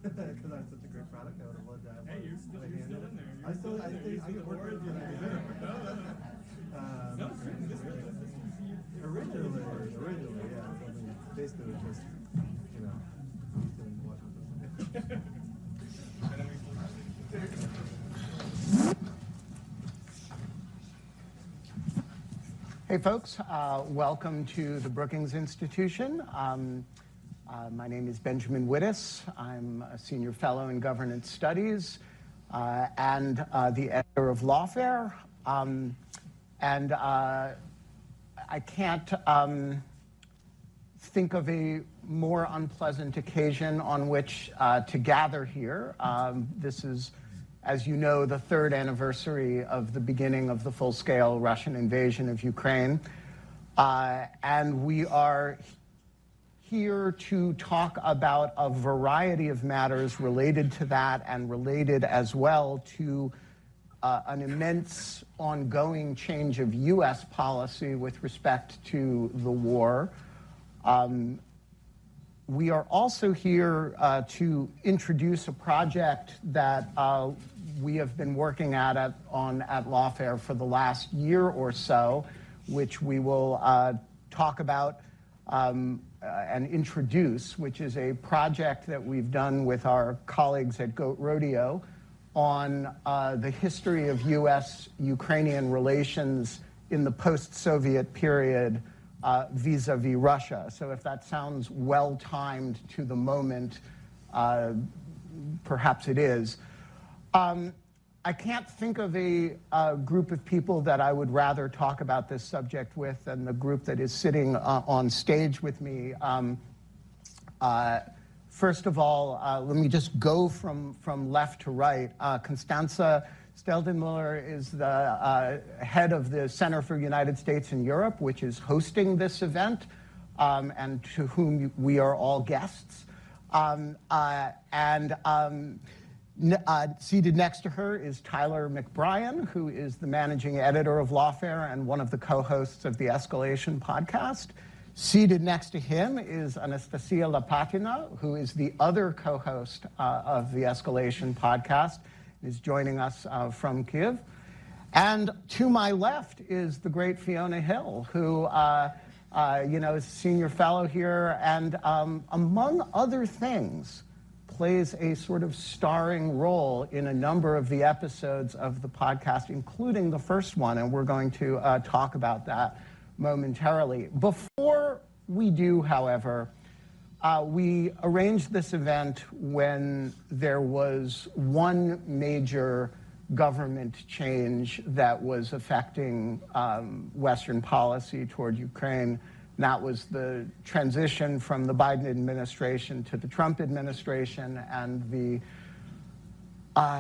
because I'm such a great product. I would have loved to have. Hey, you're still in there. I get work with you. No, this is originally, yeah. Something basically was just, watching this. Hey folks, welcome to the Brookings Institution. My name is Benjamin Wittes. I'm a senior fellow in governance studies and the editor of Lawfare. I can't think of a more unpleasant occasion on which to gather here. This is, as you know, the third anniversary of the beginning of the full-scale Russian invasion of Ukraine. And we are here to talk about a variety of matters related to that and related as well to an immense ongoing change of U.S. policy with respect to the war. We are also here to introduce a project that we have been working at Lawfare for the last year or so, which we will talk about and introduce, which is a project that we've done with our colleagues at Goat Rodeo on the history of U.S.-Ukrainian relations in the post-Soviet period vis-a-vis Russia. So if that sounds well-timed to the moment, perhaps it is. I can't think of a group of people that I would rather talk about this subject with than the group that is sitting on stage with me. First of all, let me just go from left to right. Constanza Steldenmuller is the head of the Center for United States and Europe, which is hosting this event, and to whom we are all guests. Seated next to her is Tyler McBrien, who is the managing editor of Lawfare and one of the co-hosts of the Escalation podcast. Seated next to him is Anastasia Lopatina, who is the other co-host of the Escalation podcast, is joining us from Kyiv. And to my left is the great Fiona Hill, who is a senior fellow here and, among other things, plays a sort of starring role in a number of the episodes of the podcast, including the first one, and we're going to talk about that momentarily. Before we do, however, we arranged this event when there was one major government change that was affecting Western policy toward Ukraine. And that was the transition from the Biden administration to the Trump administration and the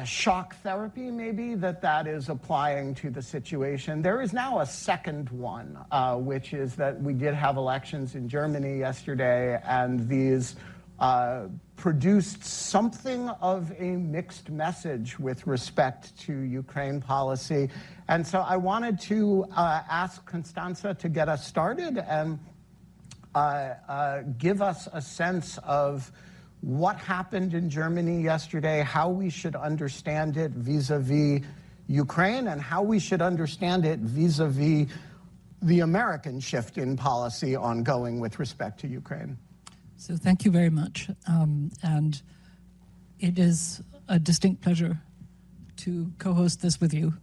shock therapy, maybe, that is applying to the situation. There is now a second one, which is that we did have elections in Germany yesterday, and these produced something of a mixed message with respect to Ukraine policy. And so I wanted to ask Constanza to get us started and give us a sense of what happened in Germany yesterday, how we should understand it vis-a-vis Ukraine, and how we should understand it vis-a-vis the American shift in policy ongoing with respect to Ukraine. So thank you very much. And it is a distinct pleasure to co-host this with you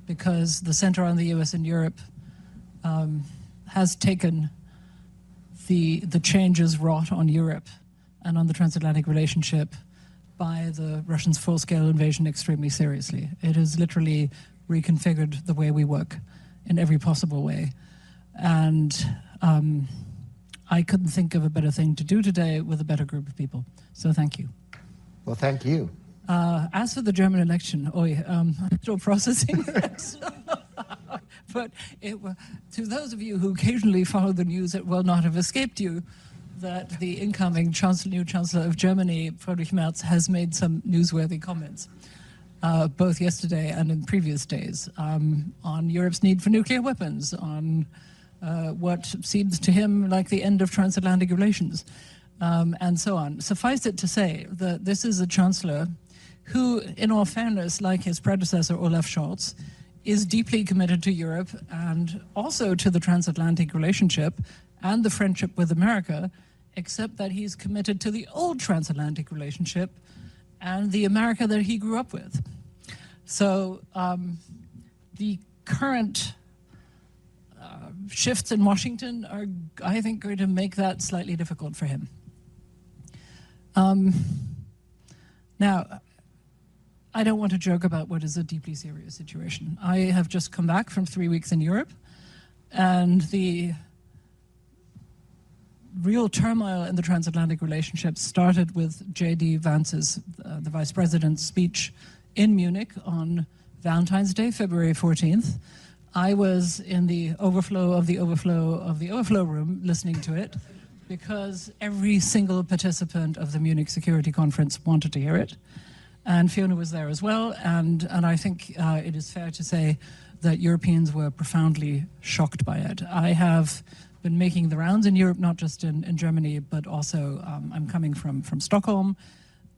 because the Center on the US and Europe has taken the changes wrought on Europe and on the transatlantic relationship by the Russians' full-scale invasion extremely seriously. It has literally reconfigured the way we work in every possible way. And I couldn't think of a better thing to do today with a better group of people. So thank you. Well, thank you. As for the German election, I'm still processing that. But to those of you who occasionally follow the news, it will not have escaped you that the incoming new Chancellor of Germany, Friedrich Merz, has made some newsworthy comments, both yesterday and in previous days, on Europe's need for nuclear weapons, on what seems to him like the end of transatlantic relations. and so on. Suffice it to say that this is a chancellor who, in all fairness, like his predecessor Olaf Scholz, is deeply committed to Europe and also to the transatlantic relationship and the friendship with America, except that he's committed to the old transatlantic relationship and the America that he grew up with. So the current shifts in Washington are, I think, going to make that slightly difficult for him. Now, I don't want to joke about what is a deeply serious situation. I have just come back from 3 weeks in Europe, and the real turmoil in the transatlantic relationship started with J.D. Vance's, the vice president's speech in Munich on Valentine's Day, February 14th. I was in the overflow of the overflow of the overflow room listening to it because every single participant of the Munich Security Conference wanted to hear it. And Fiona was there as well, and I think it is fair to say that Europeans were profoundly shocked by it. I have been making the rounds in Europe, not just in Germany, but also I'm coming from Stockholm,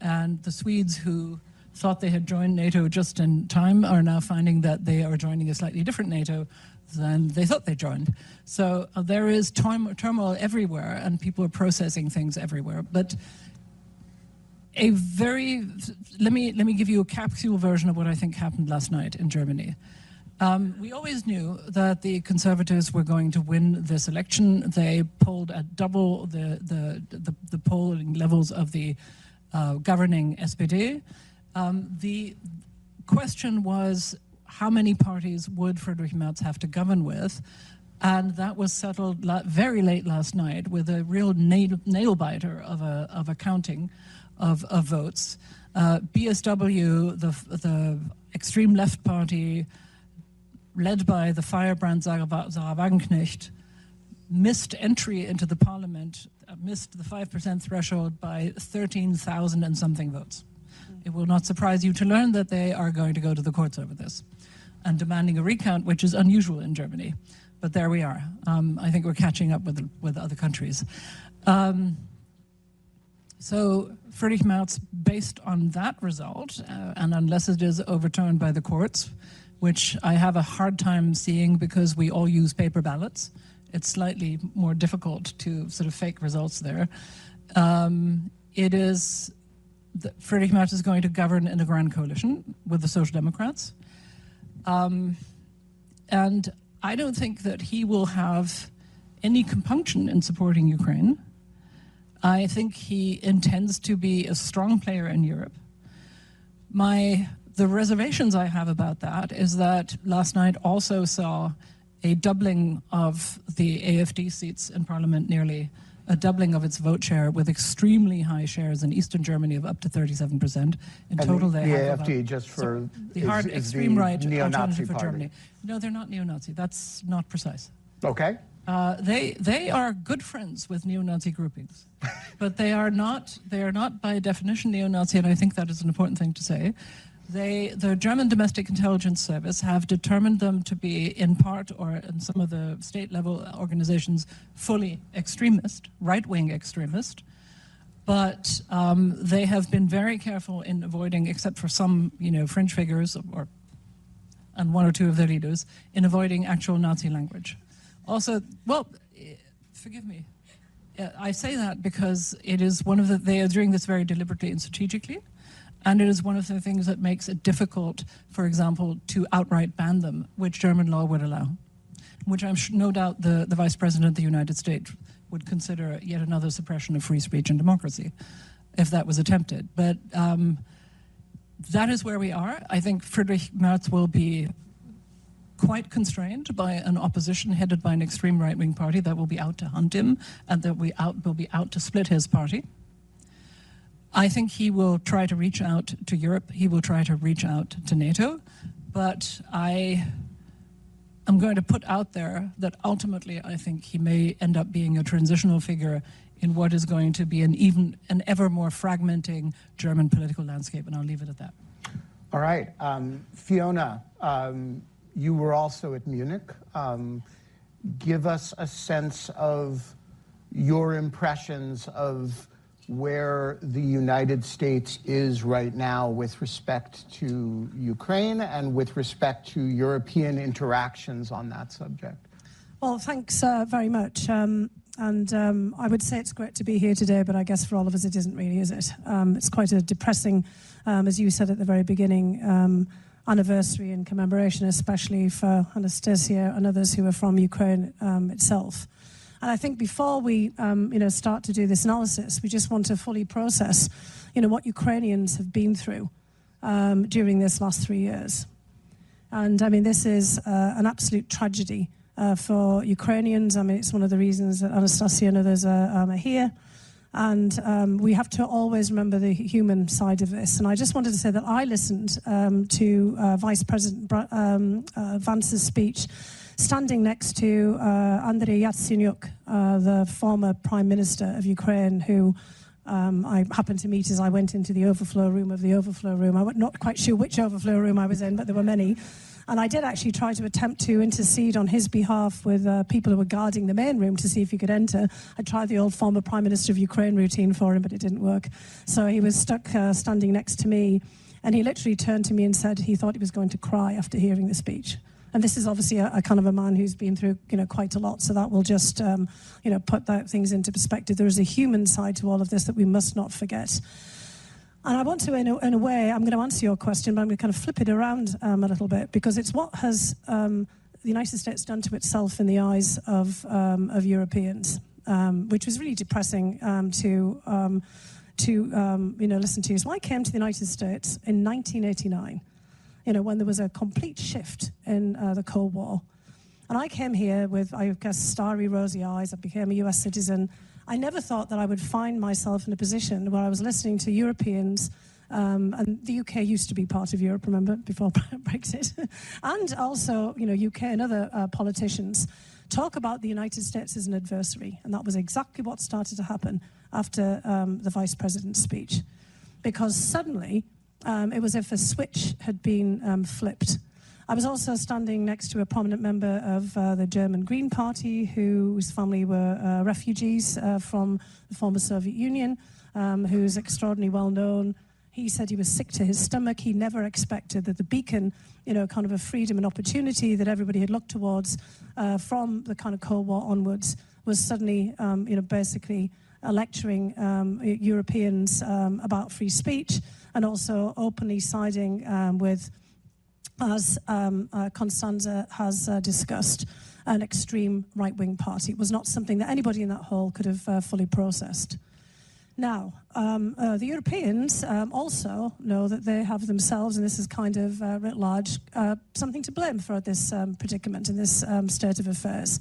and the Swedes who thought they had joined NATO just in time are now finding that they are joining a slightly different NATO than they thought they joined. So there is turmoil everywhere, and people are processing things everywhere. But let me give you a capsule version of what I think happened last night in Germany. We always knew that the Conservatives were going to win this election. They polled at double the polling levels of the governing SPD. The question was, how many parties would Friedrich Merz have to govern with? And that was settled very late last night with a real nail-biter of a counting of votes. BSW, the extreme left party, led by the firebrand Sarah Wagenknecht, missed entry into the parliament, missed the 5% threshold by 13,000 and something votes. It will not surprise you to learn that they are going to go to the courts over this and demanding a recount, which is unusual in Germany. But there we are. I think we're catching up with other countries. So Friedrich Merz, based on that result, and unless it is overturned by the courts, which I have a hard time seeing because we all use paper ballots, it's slightly more difficult to sort of fake results there. Friedrich Merz is going to govern in a grand coalition with the Social Democrats. And I don't think that he will have any compunction in supporting Ukraine. I think he intends to be a strong player in Europe. The reservations I have about that is that last night also saw a doubling of the AfD seats in parliament, nearly a doubling of its vote share, with extremely high shares in Eastern Germany of up to 37%. In total, they have the AfD, just for the hard extreme right alternative for party. Germany. No, they're not neo-Nazi. That's not precise. Okay. They are good friends with neo-Nazi groupings, but they are not by definition neo-Nazi, and I think that is an important thing to say. The German Domestic Intelligence Service have determined them to be, in part or in some of the state-level organizations, fully extremist, right-wing extremist. But they have been very careful in avoiding, except for some, fringe figures and one or two of their leaders, in avoiding actual Nazi language. Also, forgive me. I say that because it is they are doing this very deliberately and strategically. And it is one of the things that makes it difficult, for example, to outright ban them, which German law would allow, which I'm no doubt the Vice President of the United States would consider yet another suppression of free speech and democracy if that was attempted. But that is where we are. I think Friedrich Merz will be quite constrained by an opposition headed by an extreme right-wing party that will be out to hunt him and that will be out to split his party. I think he will try to reach out to Europe. He will try to reach out to NATO. But I am going to put out there that ultimately I think he may end up being a transitional figure in what is going to be an ever more fragmenting German political landscape. And I'll leave it at that. All right. Fiona, you were also at Munich. Give us a sense of your impressions of where the United States is right now with respect to Ukraine and with respect to European interactions on that subject. Well, thanks very much. I would say it's great to be here today, but I guess for all of us it isn't really, is it? It's quite a depressing, as you said at the very beginning, anniversary and commemoration, especially for Anastasia and others who are from Ukraine itself. And I think before we, start to do this analysis, we just want to fully process, what Ukrainians have been through during this last 3 years. And I mean, this is an absolute tragedy for Ukrainians. I mean, it's one of the reasons that Anastasia and others are here. And we have to always remember the human side of this. And I just wanted to say that I listened to Vice President Vance's speech, standing next to Andriy Yatsenyuk, the former Prime Minister of Ukraine, who I happened to meet as I went into the overflow room of the overflow room. I'm not quite sure which overflow room I was in, but there were many. And I did actually try to attempt to intercede on his behalf with people who were guarding the main room to see if he could enter. I tried the old former Prime Minister of Ukraine routine for him, but it didn't work. So he was stuck standing next to me, and he literally turned to me and said he thought he was going to cry after hearing the speech. And this is obviously a kind of a man who's been through, quite a lot. So that will just, put things into perspective. There is a human side to all of this that we must not forget. And I want to, in a way, I'm going to answer your question, but I'm going to kind of flip it around a little bit, because it's what has the United States done to itself in the eyes of Europeans, which was really depressing to listen to. So I came to the United States in 1989, when there was a complete shift in the Cold War. And I came here with, I guess, starry, rosy eyes. I became a US citizen. I never thought that I would find myself in a position where I was listening to Europeans, and the UK used to be part of Europe, remember, before Brexit, and also, UK and other politicians talk about the United States as an adversary. And that was exactly what started to happen after the Vice President's speech. Because suddenly, it was as if a switch had been flipped. I was also standing next to a prominent member of the German Green Party, whose family were refugees from the former Soviet Union, who's extraordinarily well known. He said he was sick to his stomach. He never expected that the beacon, kind of a freedom and opportunity that everybody had looked towards from the kind of Cold War onwards was suddenly, basically lecturing Europeans about free speech, and also openly siding with, as Constanza has discussed, an extreme right-wing party. It was not something that anybody in that hall could have fully processed. Now, the Europeans also know that they have themselves, and this is kind of writ large, something to blame for this predicament and this state of affairs.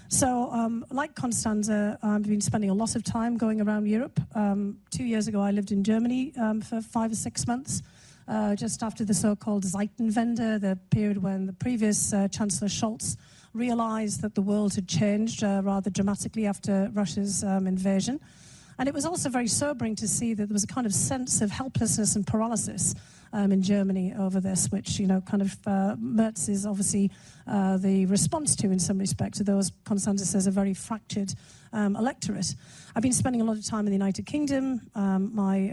So, like Constanza, I've been spending a lot of time going around Europe. 2 years ago, I lived in Germany for 5 or 6 months. Just after the so-called Zeitenwende, the period when the previous Chancellor Scholz realized that the world had changed rather dramatically after Russia's invasion. And it was also very sobering to see that there was a kind of sense of helplessness and paralysis in Germany over this, which, Merz is obviously the response to, in some respects, to those, Constanza says, a very fractured electorate. I've been spending a lot of time in the United Kingdom, my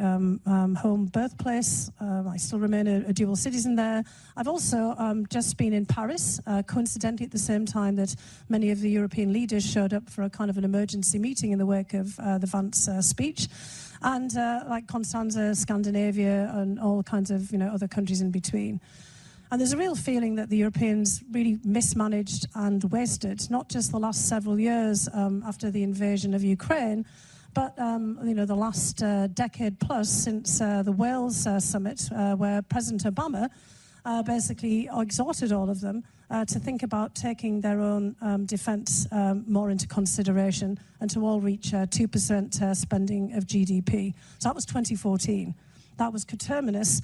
home birthplace. I still remain a dual citizen there. I've also just been in Paris, coincidentally at the same time that many of the European leaders showed up for a kind of an emergency meeting in the wake of the Vance speech. And like Constanza, Scandinavia, and all kinds of other countries in between. And there's a real feeling that the Europeans really mismanaged and wasted not just the last several years after the invasion of Ukraine, but the last decade plus since the Wales summit, where President Obama basically exhorted all of them to think about taking their own defence more into consideration and to all reach 2% spending of GDP. So that was 2014. That was coterminous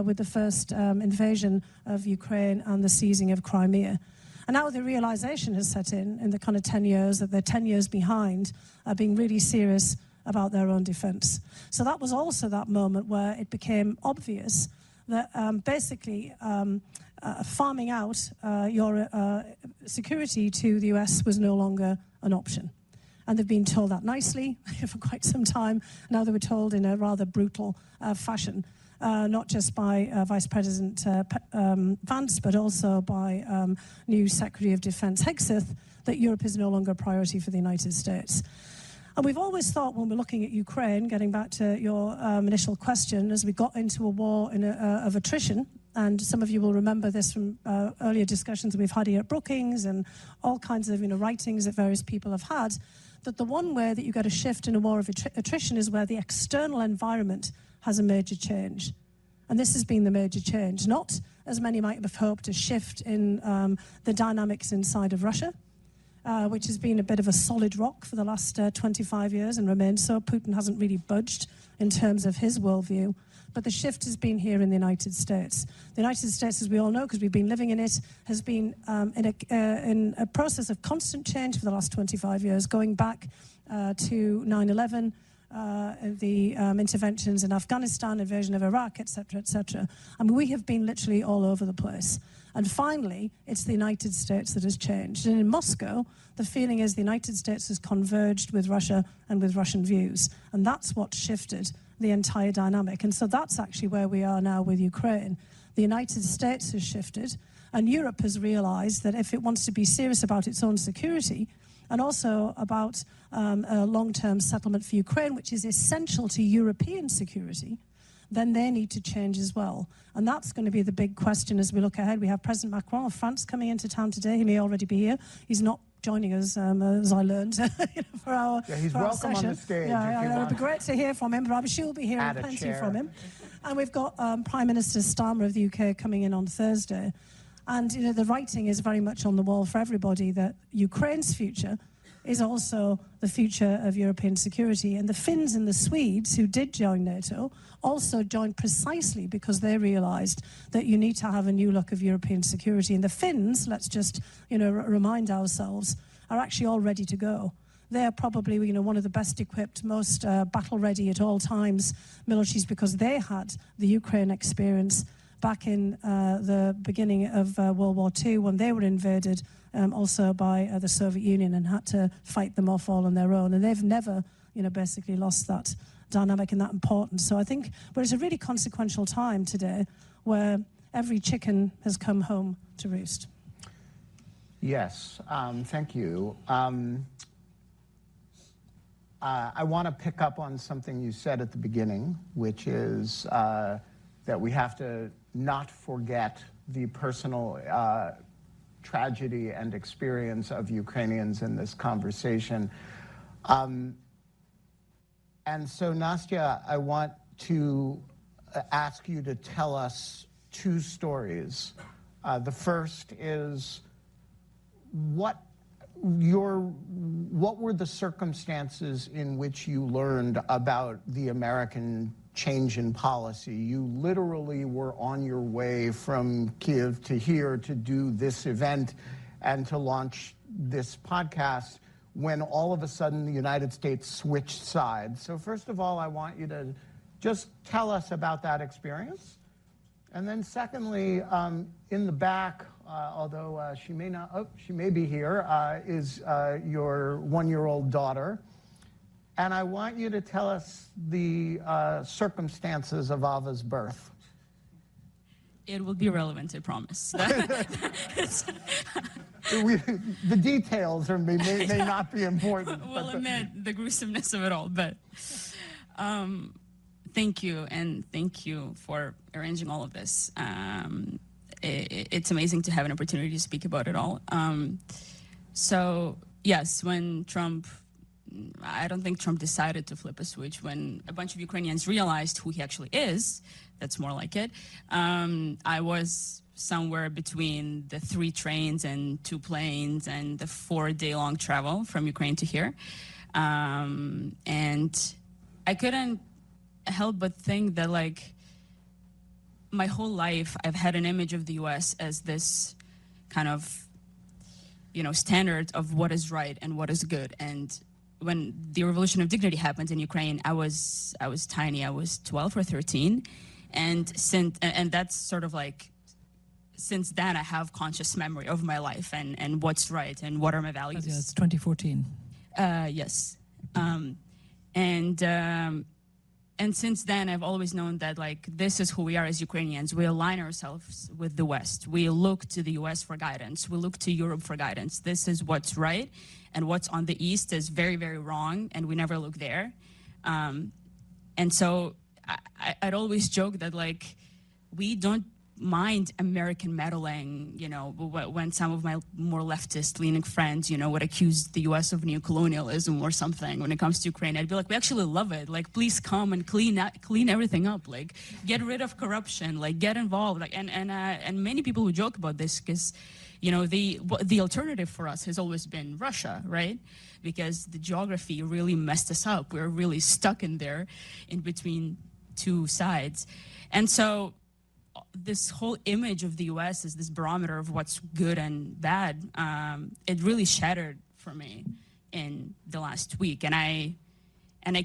with the first invasion of Ukraine and the seizing of Crimea. And now the realization has set in the kind of 10 years that they're 10 years behind, being really serious about their own defence. So that was also that moment where it became obvious that basically farming out your security to the US was no longer an option. And they've been told that nicely for quite some time. Now they were told in a rather brutal fashion, not just by Vice President Vance, but also by new Secretary of Defense Hegseth, that Europe is no longer a priority for the United States. And we've always thought, when we're looking at Ukraine, getting back to your initial question, as we got into a war of attrition, and some of you will remember this from earlier discussions we've had here at Brookings and all kinds of writings that various people have had, that the one way that you get a shift in a war of attrition is where the external environment has a major change. And this has been the major change, not, as many might have hoped, a shift in the dynamics inside of Russia, which has been a bit of a solid rock for the last 25 years and remains so. Putin hasn't really budged in terms of his worldview. But the shift has been here in the United States. The United States, as we all know, because we've been living in it, has been in a process of constant change for the last 25 years, going back to 9/11, the interventions in Afghanistan, invasion of Iraq, etc., etc. I mean, we have been literally all over the place. And finally, it's the United States that has changed. And in Moscow, the feeling is the United States has converged with Russia and with Russian views. And that's what shifted the entire dynamic. And so that's actually where we are now with Ukraine. The United States has shifted, and Europe has realized that if it wants to be serious about its own security, and also about a long-term settlement for Ukraine, which is essential to European security, then they need to change as well. And that's going to be the big question as we look ahead. We have President Macron of France coming into town today. He may already be here. He's not joining us, as I learned, for our he's for our welcome session. on the stage. Yeah, it would be great to hear from him, but I'm sure we'll be hearing plenty from him. And we've got Prime Minister Starmer of the UK coming in on Thursday. And the writing is very much on the wall for everybody that Ukraine's future is also the future of European security. And the Finns and the Swedes, who did join NATO, also joined precisely because they realized that you need to have a new look of European security. And the Finns, let's just remind ourselves, are actually all ready to go. They're probably one of the best equipped, most battle ready at all times militaries, because they had the Ukraine experience back in the beginning of World War II, when they were invaded also by the Soviet Union and had to fight them off all on their own. And they've never, basically lost that dynamic and that importance. So I think, but it's a really consequential time today where every chicken has come home to roost. Yes, thank you. I want to pick up on something you said at the beginning, which is that we have to not forget the personal tragedy and experience of Ukrainians in this conversation. And so, Nastya, I want to ask you to tell us two stories. The first is, what were the circumstances in which you learned about the American change in policy? You literally were on your way from Kiev to here to do this event and to launch this podcast when all of a sudden the United States switched sides. So first of all, I want you to just tell us about that experience. And then secondly, in the back, although she may be here, is your one-year-old daughter. And I want you to tell us the circumstances of Ava's birth. It will be relevant, I promise. The details may not be important. We'll admit the gruesomeness of it all, but thank you, and thank you for arranging all of this. It's amazing to have an opportunity to speak about it all. So, yes, when I don't think Trump decided to flip a switch. When a bunch of Ukrainians realized who he actually is, that's more like it, I was somewhere between the 3 trains and 2 planes and the 4-day-long travel from Ukraine to here. And I couldn't help but think that, like, my whole life I've had an image of the U.S. as this kind of, standard of what is right and what is good. And when the Revolution of Dignity happened in Ukraine, I was tiny. I was 12 or 13, and that's sort of like, since then I have conscious memory of my life and what's right and what are my values. Yeah, it's 2014. Yes. And since then, I've always known that like this is who we are as Ukrainians. We align ourselves with the West. We look to the US for guidance. We look to Europe for guidance. This is what's right, and what's on the East is very, very wrong, and we never look there. And so I'd always joke that like we don't mind American meddling, you know, when some of my more leftist-leaning friends, you know, would accuse the U.S. of neocolonialism or something when it comes to Ukraine. I'd be like, we actually love it. Like, please come and clean everything up. Like, get rid of corruption. Like, get involved. Like, and many people who joke about this because, you know, the alternative for us has always been Russia, right? Because the geography really messed us up. We're really stuck in there, in between two sides, and so this whole image of the U.S. as this barometer of what's good and bad, it really shattered for me in the last week. And I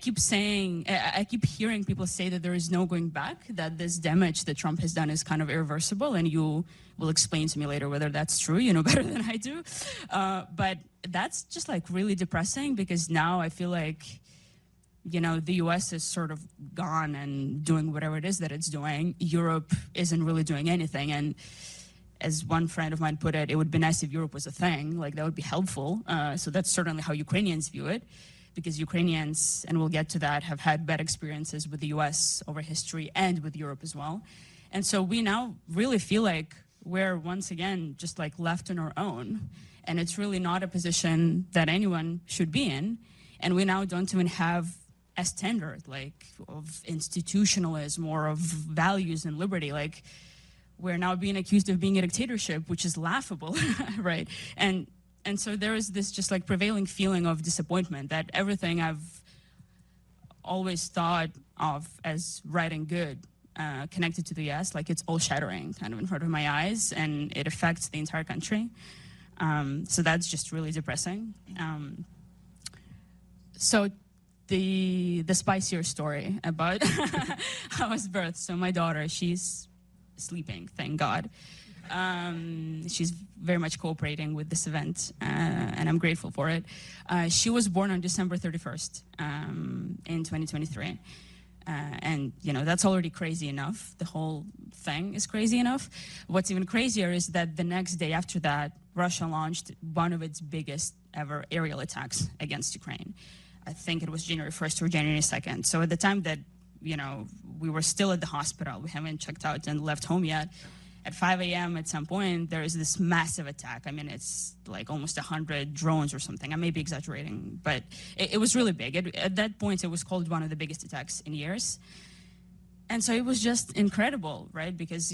keep saying, I keep hearing people say that there is no going back, that this damage that Trump has done is kind of irreversible, and you will explain to me later whether that's true, you know better than I do. But that's just like really depressing, because now I feel like, you know, the US is sort of gone and doing whatever it is that it's doing. Europe isn't really doing anything. And as one friend of mine put it, it would be nice if Europe was a thing. Like, that would be helpful. So that's certainly how Ukrainians view it, because Ukrainians, and we'll get to that, have had bad experiences with the US over history and with Europe as well. And so we now really feel like we're once again just like left on our own. And it's really not a position that anyone should be in. And we now don't even have a standard like of institutionalism or of values and liberty. Like, we're now being accused of being a dictatorship, which is laughable, right? And so there is this just like prevailing feeling of disappointment that everything I've always thought of as right and good connected to the US, like it's all shattering kind of in front of my eyes, and it affects the entire country. So that's just really depressing. So the spicier story about how I was birthed. So my daughter, she's sleeping, thank God. She's very much cooperating with this event, and I'm grateful for it. She was born on December 31st in 2023. And, you know, that's already crazy enough. The whole thing is crazy enough. What's even crazier is that the next day after that, Russia launched one of its biggest ever aerial attacks against Ukraine. I think it was January 1st or January 2nd. So at the time that, you know, we were still at the hospital, we haven't checked out and left home yet, at 5 a.m. at some point, there is this massive attack. I mean, it's like almost 100 drones or something. I may be exaggerating, but it was really big. At that point, it was called one of the biggest attacks in years. And so it was just incredible, right? Because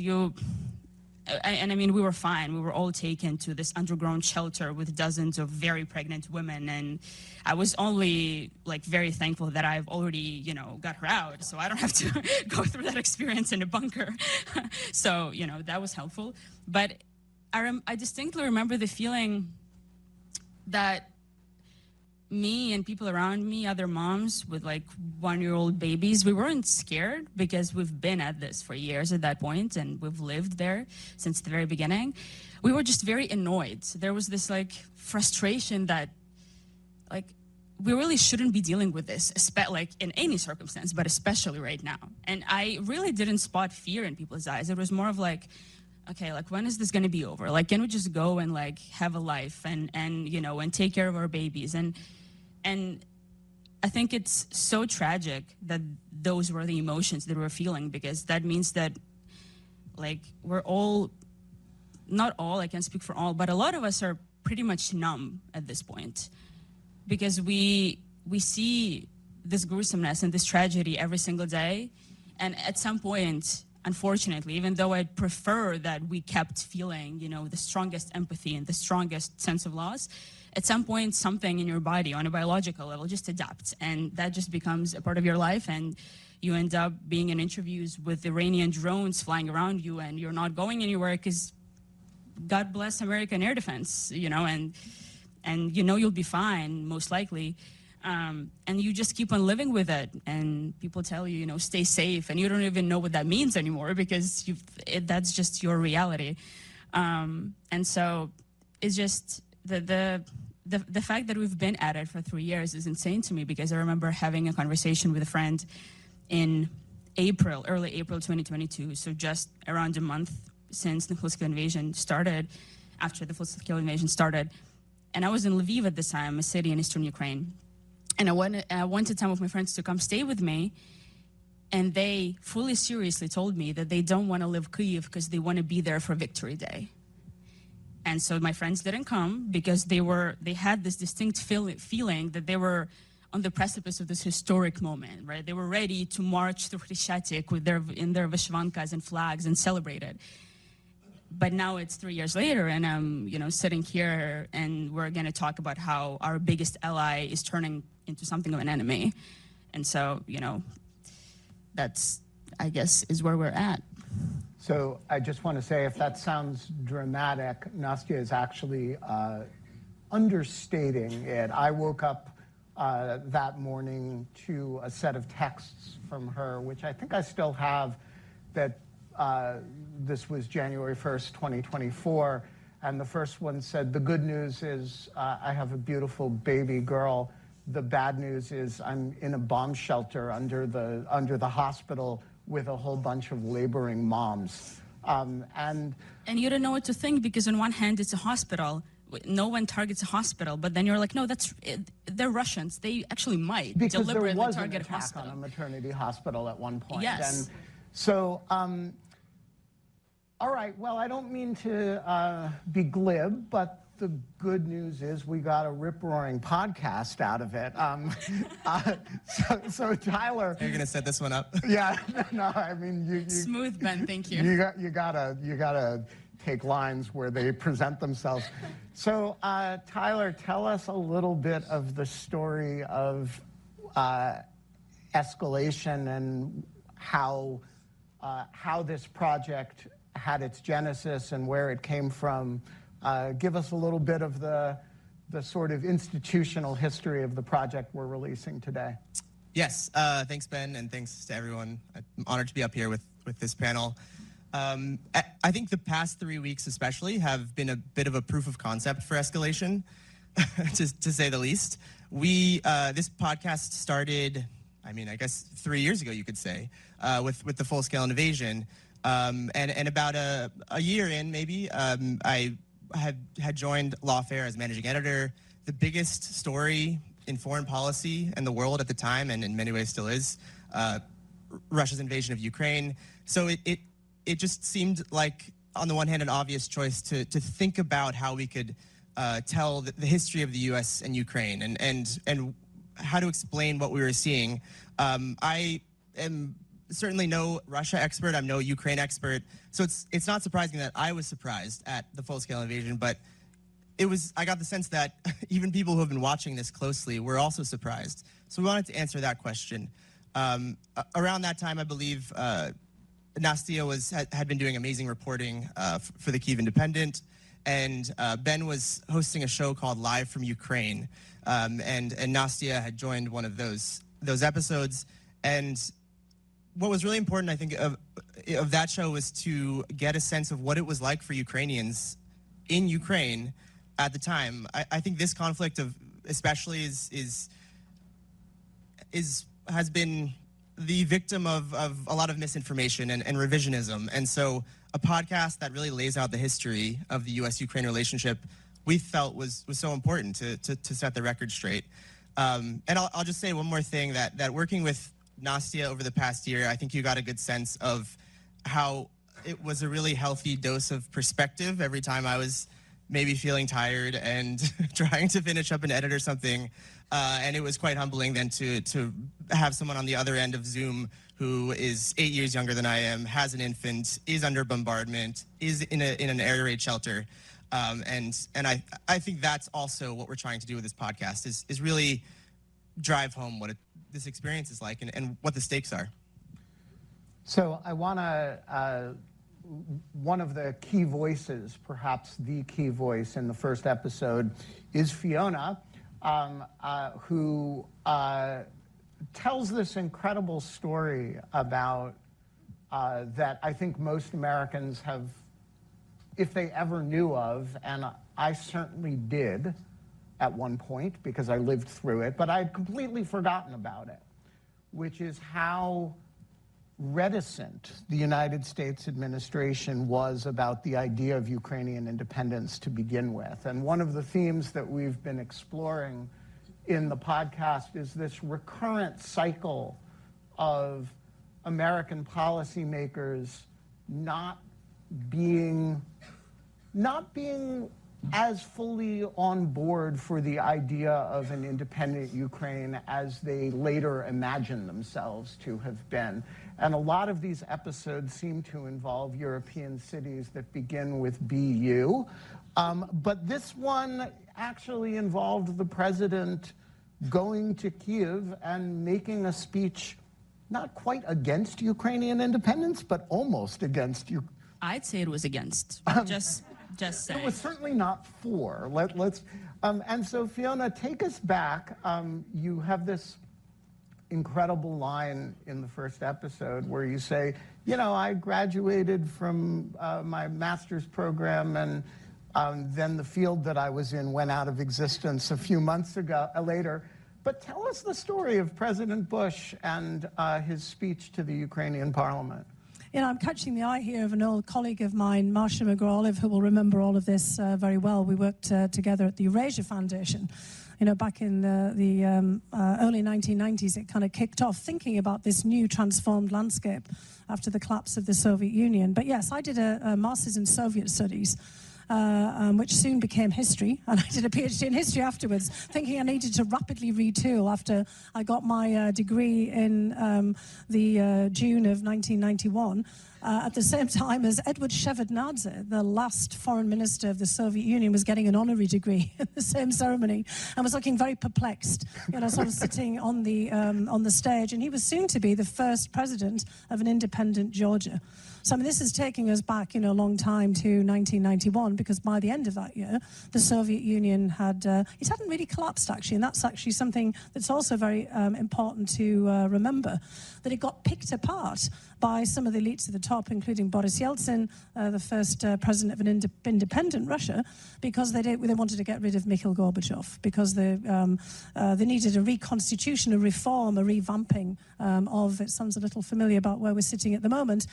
I mean, we were fine. We were all taken to this underground shelter with dozens of very pregnant women. And I was only like very thankful that I've already, you know, got her out. So I don't have to go through that experience in a bunker. So, you know, that was helpful. But I distinctly remember the feeling that me and people around me, other moms with like 1-year-old babies, we weren't scared because we've been at this for years at that point, and we've lived there since the very beginning. We were just very annoyed. There was this like frustration that like we really shouldn't be dealing with this, like in any circumstance, but especially right now. And I really didn't spot fear in people's eyes. It was more of like, okay, like when is this going to be over? Like, can we just go and like have a life and you know, and take care of our babies? And I think it's so tragic that those were the emotions that we're feeling, because that means that like we're all, not all, I can't speak for all, but a lot of us are pretty much numb at this point, because we see this gruesomeness and this tragedy every single day. And at some point, unfortunately, even though I'd prefer that we kept feeling, you know, the strongest empathy and the strongest sense of loss, at some point, something in your body on a biological level just adapts, and that just becomes a part of your life, and you end up being in interviews with Iranian drones flying around you, and you're not going anywhere because God bless American air defense, you know, and you know you'll be fine, most likely. And you just keep on living with it, and people tell you, you know, stay safe, and you don't even know what that means anymore, because that's just your reality. And so it's just the the fact that we've been at it for 3 years is insane to me, because I remember having a conversation with a friend in early April 2022, so just around a month since the full-scale invasion started, after the full-scale invasion started. And I was in Lviv at this time, a city in eastern Ukraine. And I wanted some of my friends to come stay with me. And they fully seriously told me that they don't want to leave Kyiv because they want to be there for Victory Day. And so my friends didn't come because they had this distinct feeling that they were on the precipice of this historic moment, right? They were ready to march through Hrishatik in their vishvankas and flags and celebrate it. But now it's 3 years later, and I'm, sitting here, and we're going to talk about how our biggest ally is turning into something of an enemy. And so, that's, I guess, is where we're at. So I just want to say, if that sounds dramatic, Nastya is actually understating it. I woke up that morning to a set of texts from her, which I think I still have, that this was January 1st, 2024. And the first one said, the good news is I have a beautiful baby girl. The bad news is I'm in a bomb shelter under the hospital with a whole bunch of laboring moms. And you don't know what to think, because on one hand, it's a hospital. No one targets a hospital, but then you're like, no, they're Russians. They actually might because deliberately there was target an a attack hospital. on a maternity hospital at one point. Yes. And so, all right, well, I don't mean to be glib, but the good news is we got a rip-roaring podcast out of it. So Tyler, you're gonna set this one up. Yeah, no, I mean you smooth, Ben. Thank you. You gotta take lines where they present themselves. So Tyler, tell us a little bit of the story of escalation and how this project had its genesis and where it came from. Give us a little bit of the sort of institutional history of the project we're releasing today. Yes, thanks, Ben, and thanks to everyone. I'm honored to be up here with this panel. I think the past 3 weeks especially have been a bit of a proof of concept for escalation, to say the least. This podcast started, I guess 3 years ago, you could say, with the full-scale invasion. And about a year in, maybe, I had joined Lawfare as managing editor. The biggest story in foreign policy in the world at the time, and in many ways still is, Russia's invasion of Ukraine. So it just seemed like, on the one hand, an obvious choice to think about how we could tell the history of the U.S. and Ukraine and how to explain what we were seeing. I am certainly no Russia expert. I'm no Ukraine expert. So it's not surprising that I was surprised at the full-scale invasion, but I got the sense that even people who have been watching this closely were also surprised. So we wanted to answer that question. Around that time, I believe, Nastya had been doing amazing reporting for the Kyiv Independent, and Ben was hosting a show called Live from Ukraine, and Nastya had joined one of those episodes. And what was really important, I think, of that show was to get a sense of what it was like for Ukrainians in Ukraine at the time. I think this conflict especially has been the victim of a lot of misinformation and revisionism. And so a podcast that really lays out the history of the U.S.-Ukraine relationship, we felt was so important to set the record straight. And I'll just say one more thing, that working with Nastya over the past year, I think you got a good sense of how it was a really healthy dose of perspective every time I was maybe feeling tired and trying to finish up an edit or something. And it was quite humbling then to have someone on the other end of Zoom who is 8 years younger than I am, has an infant, is under bombardment, is in an air raid shelter. And I think that's also what we're trying to do with this podcast, is really drive home what this experience is like and what the stakes are. So I want to, one of the key voices, perhaps the key voice in the first episode, is Fiona, who tells this incredible story about that I think most Americans have, if they ever knew of, and I certainly did, at one point because I lived through it, but I had completely forgotten about it, which is how reticent the United States administration was about the idea of Ukrainian independence to begin with. And one of the themes that we've been exploring in the podcast is this recurrent cycle of American policymakers not being as fully on board for the idea of an independent Ukraine as they later imagined themselves to have been. And a lot of these episodes seem to involve European cities that begin with BU. But this one actually involved the president going to Kyiv and making a speech not quite against Ukrainian independence, but almost against Ukraine. I'd say it was against. Just saying. It was certainly not for. And so, Fiona, take us back. You have this incredible line in the first episode where you say, you know, I graduated from my master's program, and then the field that I was in went out of existence a few months later. But tell us the story of President Bush and his speech to the Ukrainian parliament. You know, I'm catching the eye here of an old colleague of mine, Marcia McGraw-Olive, who will remember all of this very well. We worked together at the Eurasia Foundation. You know, back in the early 1990s, it kind of kicked off thinking about this new transformed landscape after the collapse of the Soviet Union. But yes, I did a master's in Soviet studies, which soon became history, and I did a PhD in history afterwards, thinking I needed to rapidly retool after I got my degree in the June of 1991. At the same time as Edward Shevardnadze, the last foreign minister of the Soviet Union, was getting an honorary degree in the same ceremony and was looking very perplexed, you know, sort of sitting on the stage. And he was soon to be the first president of an independent Georgia. So, I mean, this is taking us back, you know, a long time to 1991, because by the end of that year, the Soviet Union had, it hadn't really collapsed, actually, and that's actually something that's also very important to remember, that it got picked apart by some of the elites at the top, including Boris Yeltsin, the first president of an independent Russia, because they wanted to get rid of Mikhail Gorbachev, because they needed a reconstitution, a reform, a revamping of, it sounds a little familiar about where we're sitting at the moment,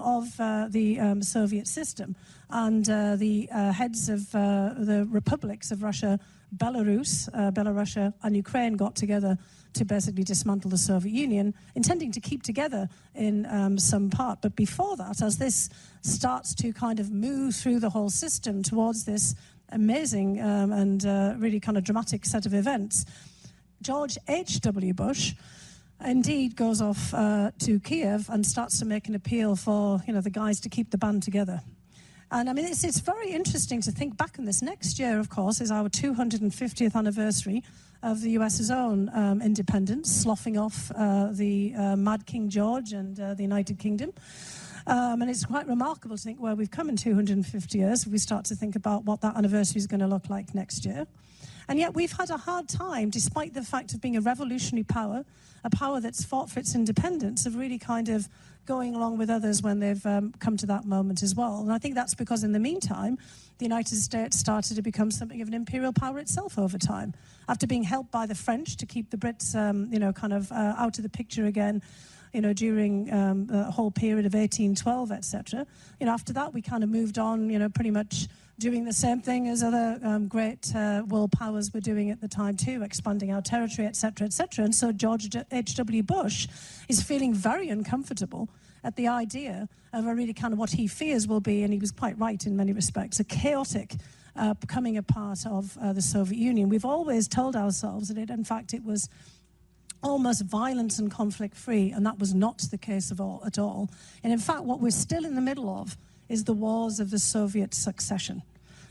of the Soviet system. And the heads of the republics of Russia, Belarus, and Ukraine got together to basically dismantle the Soviet Union, intending to keep together in some part. But before that, as this starts to kind of move through the whole system towards this amazing and really kind of dramatic set of events, George H.W. Bush indeed goes off to Kiev and starts to make an appeal for, you know, the guys to keep the band together. And I mean, it's very interesting to think back on this. Next year, of course, is our 250th anniversary of the US's own independence, sloughing off the Mad King George and the United Kingdom. And it's quite remarkable to think where we've come in 250 years if we start to think about what that anniversary is going to look like next year. And yet we've had a hard time, despite the fact of being a revolutionary power, a power that's fought for its independence, of really kind of going along with others when they've come to that moment as well. And I think that's because in the meantime, the United States started to become something of an imperial power itself over time. After being helped by the French to keep the Brits, you know, kind of out of the picture again, you know, during the whole period of 1812, etc. You know, after that, we kind of moved on, you know, pretty much doing the same thing as other great world powers were doing at the time too, expanding our territory, etc., etc. And so George H.W. Bush is feeling very uncomfortable at the idea of a really kind of what he fears will be, and he was quite right in many respects, a chaotic becoming a part of the Soviet Union. We've always told ourselves that in fact, it was almost violent and conflict-free, and that was not the case at all. And in fact, what we're still in the middle of is the wars of the Soviet succession.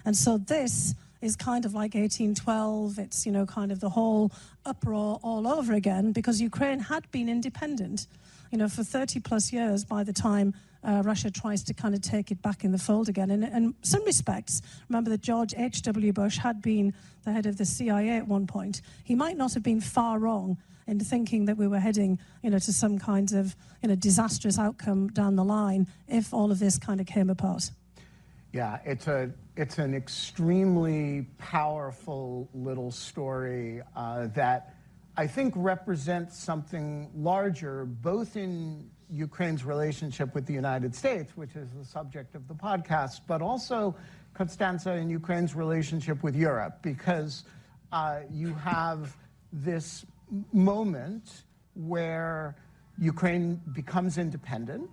And so this is kind of like 1812. It's, you know, kind of the whole uproar all over again, because Ukraine had been independent, you know, for 30 plus years by the time Russia tries to kind of take it back in the fold again. And in some respects, remember that George H.W. Bush had been the head of the CIA at one point. He might not have been far wrong in thinking that we were heading, you know, to some kind of, you know, disastrous outcome down the line if all of this kind of came apart. Yeah, it's an extremely powerful little story that I think represents something larger, both in Ukraine's relationship with the United States, which is the subject of the podcast, but also, Constanza, in Ukraine's relationship with Europe, because you have this moment where Ukraine becomes independent,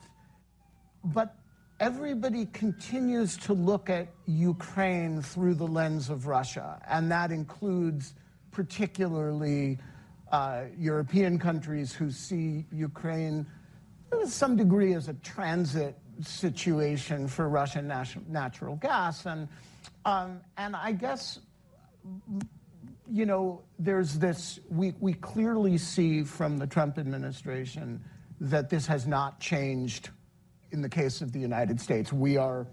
but everybody continues to look at Ukraine through the lens of Russia, and that includes particularly European countries who see Ukraine to some degree as a transit situation for Russian natural gas. And I guess, you know, there's this, we clearly see from the Trump administration that this has not changed in the case of the United States. We are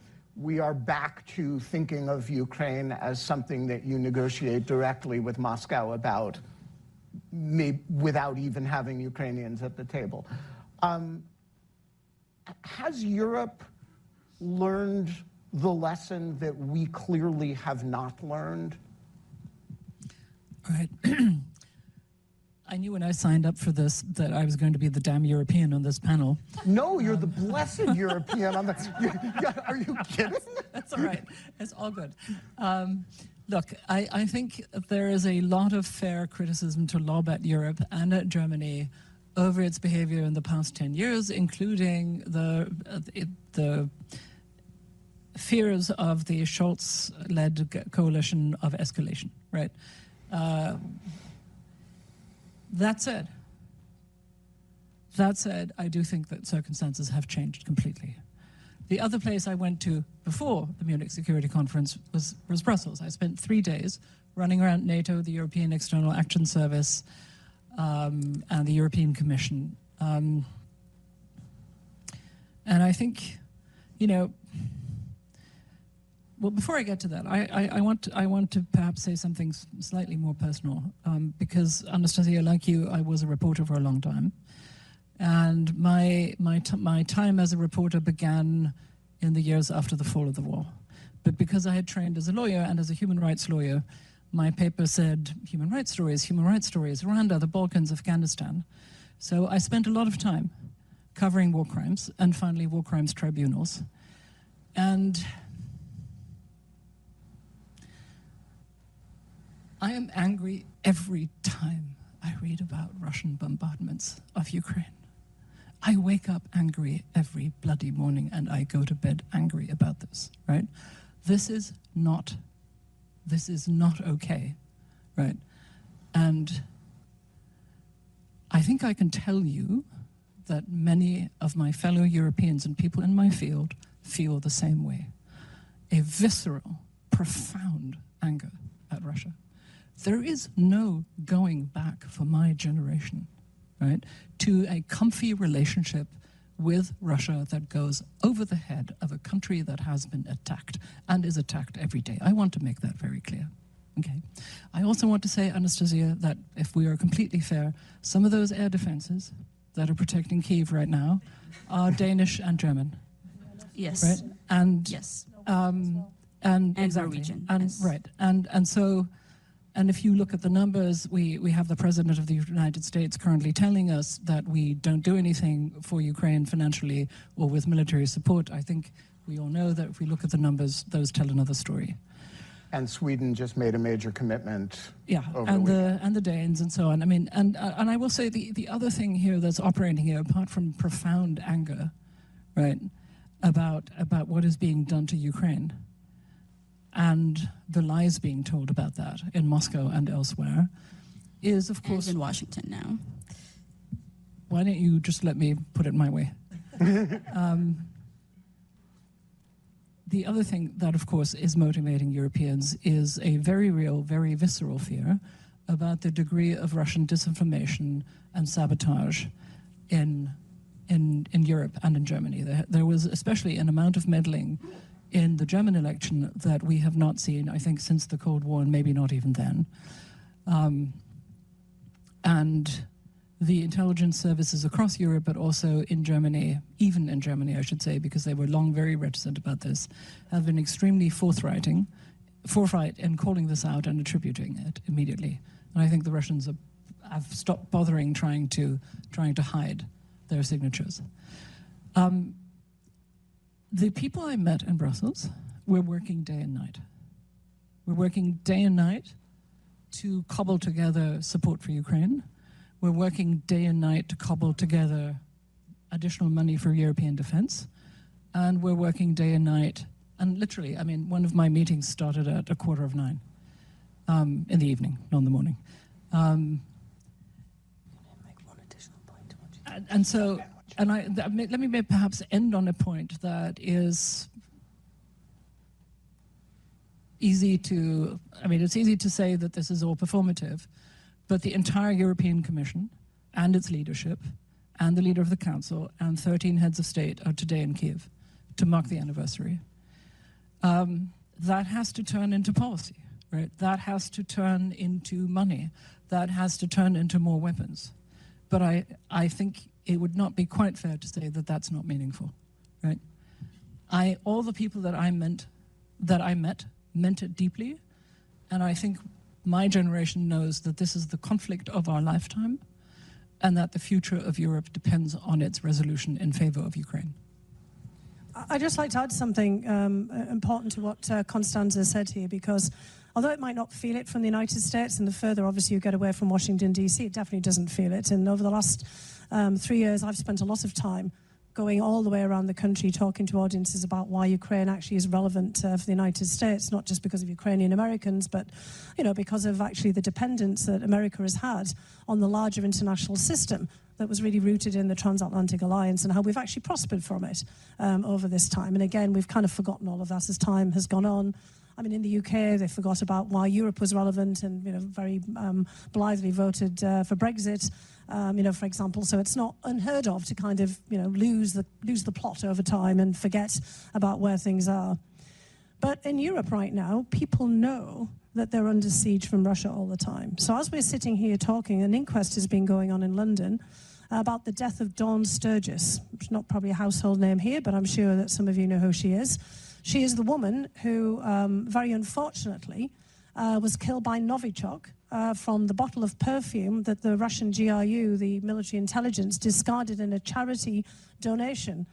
back to thinking of Ukraine as something that you negotiate directly with Moscow about, without even having Ukrainians at the table. Has Europe learned the lesson that we clearly have not learned? All right. I knew when I signed up for this that I was going to be the damn European on this panel. No, you're the blessed European on the... Are you kidding? That's all right. It's all good. Look, I think there is a lot of fair criticism to lob at Europe and at Germany over its behavior in the past 10 years, including the fears of the Scholz-led coalition of escalation, right? That said, I do think that circumstances have changed completely. The other place I went to before the Munich Security Conference was Brussels. I spent 3 days running around NATO, the European External Action Service, and the European Commission. And I think, you know, well, before I get to that, I want to perhaps say something slightly more personal, because Anastasia, like you, I was a reporter for a long time, and my time as a reporter began in the years after the fall of the wall. But because I had trained as a lawyer and as a human rights lawyer, my paper said human rights stories, Rwanda, the Balkans, Afghanistan. So I spent a lot of time covering war crimes and finally war crimes tribunals, and I am angry every time I read about Russian bombardments of Ukraine. I wake up angry every bloody morning and I go to bed angry about this, right? This is not okay, right? And I think I can tell you that many of my fellow Europeans and people in my field feel the same way. A visceral, profound anger at Russia. There is no going back for my generation, right, to a comfy relationship with Russia that goes over the head of a country that has been attacked and is attacked every day. I want to make that very clear, okay? I also want to say, Anastasia, that if we are completely fair, some of those air defenses that are protecting Kyiv right now are Danish and German. Yes. Right? And yes. And exactly. Norwegian. And yes. right. And so, and if you look at the numbers, we have the President of the United States currently telling us that we don't do anything for Ukraine financially or with military support. I think we all know that if we look at the numbers, those tell another story. And Sweden just made a major commitment. Yeah, over and the the Danes and so on. I mean, and I will say the other thing here that's operating here, apart from profound anger, right, about what is being done to Ukraine, and the lies being told about that in Moscow and elsewhere, is of course and in Washington now. Why don't you just let me put it my way? The other thing that, of course, is motivating Europeans is a very real, very visceral fear about the degree of Russian disinformation and sabotage in Europe and in Germany. There was especially an amount of meddling in the German election that we have not seen, I think, since the Cold War, and maybe not even then. And the intelligence services across Europe, but also in Germany, even in Germany, I should say, because they were long very reticent about this, have been extremely forthright in calling this out and attributing it immediately. And I think the Russians have stopped bothering trying to hide their signatures. The people I met in Brussels were working day and night. We're working day and night to cobble together support for Ukraine. We're working day and night to cobble together additional money for European defense. And we're working day and night, and literally, I mean, one of my meetings started at 9:15 in the evening, not in the morning. And so, let me perhaps end on a point that is easy to, it's easy to say that this is all performative, but the entire European Commission and its leadership and the leader of the Council and 13 heads of state are today in Kiev to mark the anniversary. That has to turn into policy, right? That has to turn into money. That has to turn into more weapons. But I think it would not be quite fair to say that that's not meaningful, right? All the people that I met meant it deeply, and I think my generation knows that this is the conflict of our lifetime and that the future of Europe depends on its resolution in favor of Ukraine. I'd just like to add something important to what Constanza said here, because although it might not feel it from the United States, and the further obviously you get away from Washington, D.C., it definitely doesn't feel it. And over the last 3 years, I've spent a lot of time going all the way around the country talking to audiences about why Ukraine actually is relevant for the United States, not just because of Ukrainian Americans, but because of actually the dependence that America has had on the larger international system that was really rooted in the transatlantic alliance, and how we've actually prospered from it over this time. And again, we've kind of forgotten all of that as time has gone on. I mean, in the UK, they forgot about why Europe was relevant and, very blithely voted for Brexit, for example. So it's not unheard of to kind of, lose the plot over time and forget about where things are. But in Europe right now, people know that they're under siege from Russia all the time. So as we're sitting here talking, an inquest has been going on in London about the death of Dawn Sturgis. It's not probably a household name here, but I'm sure that some of you know who she is. She is the woman who, very unfortunately, was killed by Novichok from the bottle of perfume that the Russian GRU, the military intelligence, discarded in a charity donation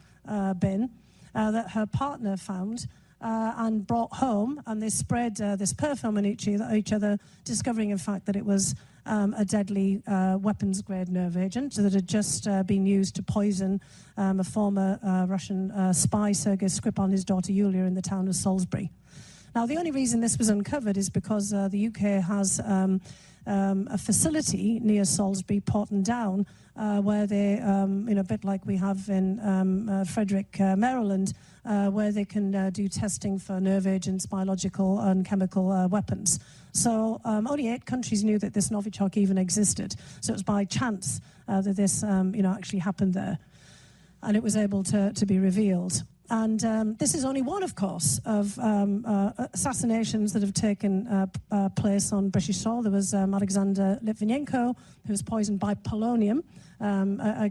bin that her partner found and brought home, and they spread this perfume on each other, discovering, in fact, that it was a deadly weapons-grade nerve agent that had just been used to poison a former Russian spy, Sergei Skripal, and his daughter Yulia in the town of Salisbury. Now, the only reason this was uncovered is because the UK has a facility near Salisbury, Porton Down, where they, a bit like we have in Frederick, Maryland, where they can do testing for nerve agents, biological and chemical weapons. So only 8 countries knew that this Novichok even existed. So it was by chance that this, actually happened there. And it was able to be revealed. And this is only one, of course, of assassinations that have taken place on British soil. There was Alexander Litvinenko, who was poisoned by polonium, a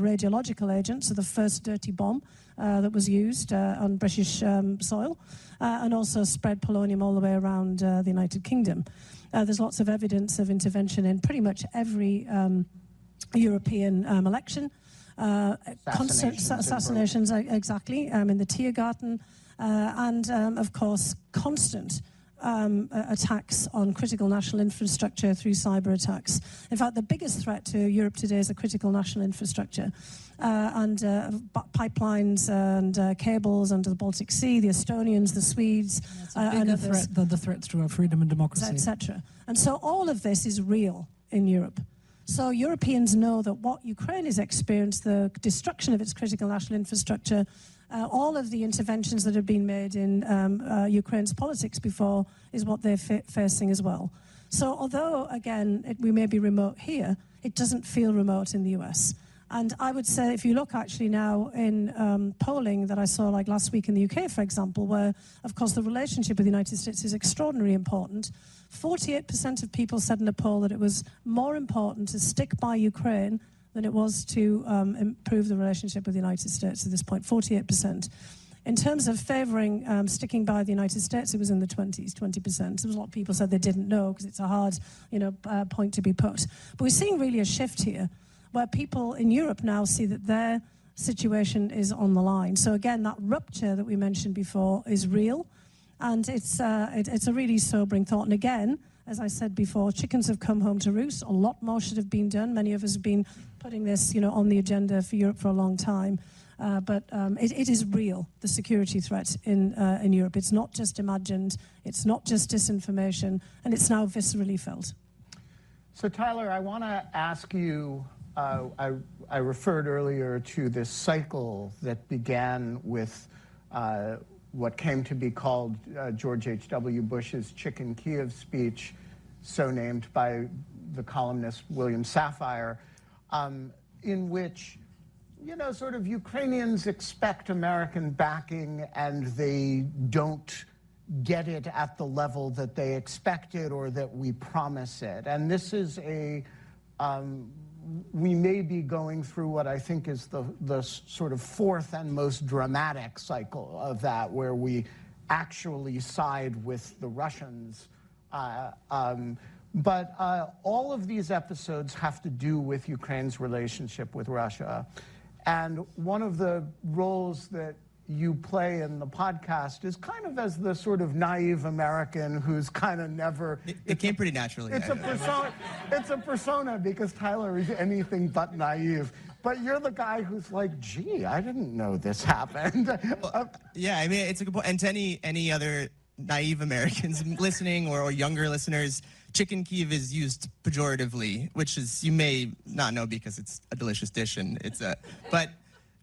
radiological agent, so the first dirty bomb that was used on British soil, and also spread polonium all the way around the United Kingdom. There's lots of evidence of intervention in pretty much every European election. Constant assassinations, exactly, in the Tiergarten, and of course, constant attacks on critical national infrastructure through cyber attacks. In fact, the biggest threat to Europe today is the critical national infrastructure and pipelines and cables under the Baltic Sea, the Estonians, the Swedes. It's a bigger threat than the threats to our freedom and democracy. Etc. And so all of this is real in Europe. So Europeans know that what Ukraine has experienced, the destruction of its critical national infrastructure, all of the interventions that have been made in Ukraine's politics before is what they're facing as well. So although, again, we may be remote here, it doesn't feel remote in the US. And I would say if you look actually now in polling that I saw like last week in the UK, for example, where, of course, the relationship with the United States is extraordinarily important, 48% of people said in a poll that it was more important to stick by Ukraine than it was to improve the relationship with the United States at this point, 48%. In terms of favouring sticking by the United States, it was in the 20s, 20%. There was a lot of people said they didn't know because it's a hard, point to be put. But we're seeing really a shift here where people in Europe now see that their situation is on the line. So again, that rupture that we mentioned before is real, and it's a really sobering thought. And again, as I said before, chickens have come home to roost. A lot more should have been done. Many of us have been putting this, on the agenda for Europe for a long time. But it is real, the security threat in Europe. It's not just imagined, it's not just disinformation, and it's now viscerally felt. So Tyler, I want to ask you, I referred earlier to this cycle that began with what came to be called George H.W. Bush's Chicken Kyiv speech, so named by the columnist William Safire, in which sort of Ukrainians expect American backing and they don't get it at the level that they expected or that we promise it. And this is we may be going through what I think is the sort of fourth and most dramatic cycle of that, where we actually side with the Russians. But all of these episodes have to do with Ukraine's relationship with Russia. And one of the roles that you play in the podcast is kind of as the sort of naive American who's kind of never... It came pretty naturally. It's a persona because Tyler is anything but naive. But you're the guy who's like, gee, I didn't know this happened. Yeah, I mean, it's a good point. And to any other naive Americans listening or younger listeners, chicken Kyiv is used pejoratively, which is, you may not know because it's a delicious dish and it's a... But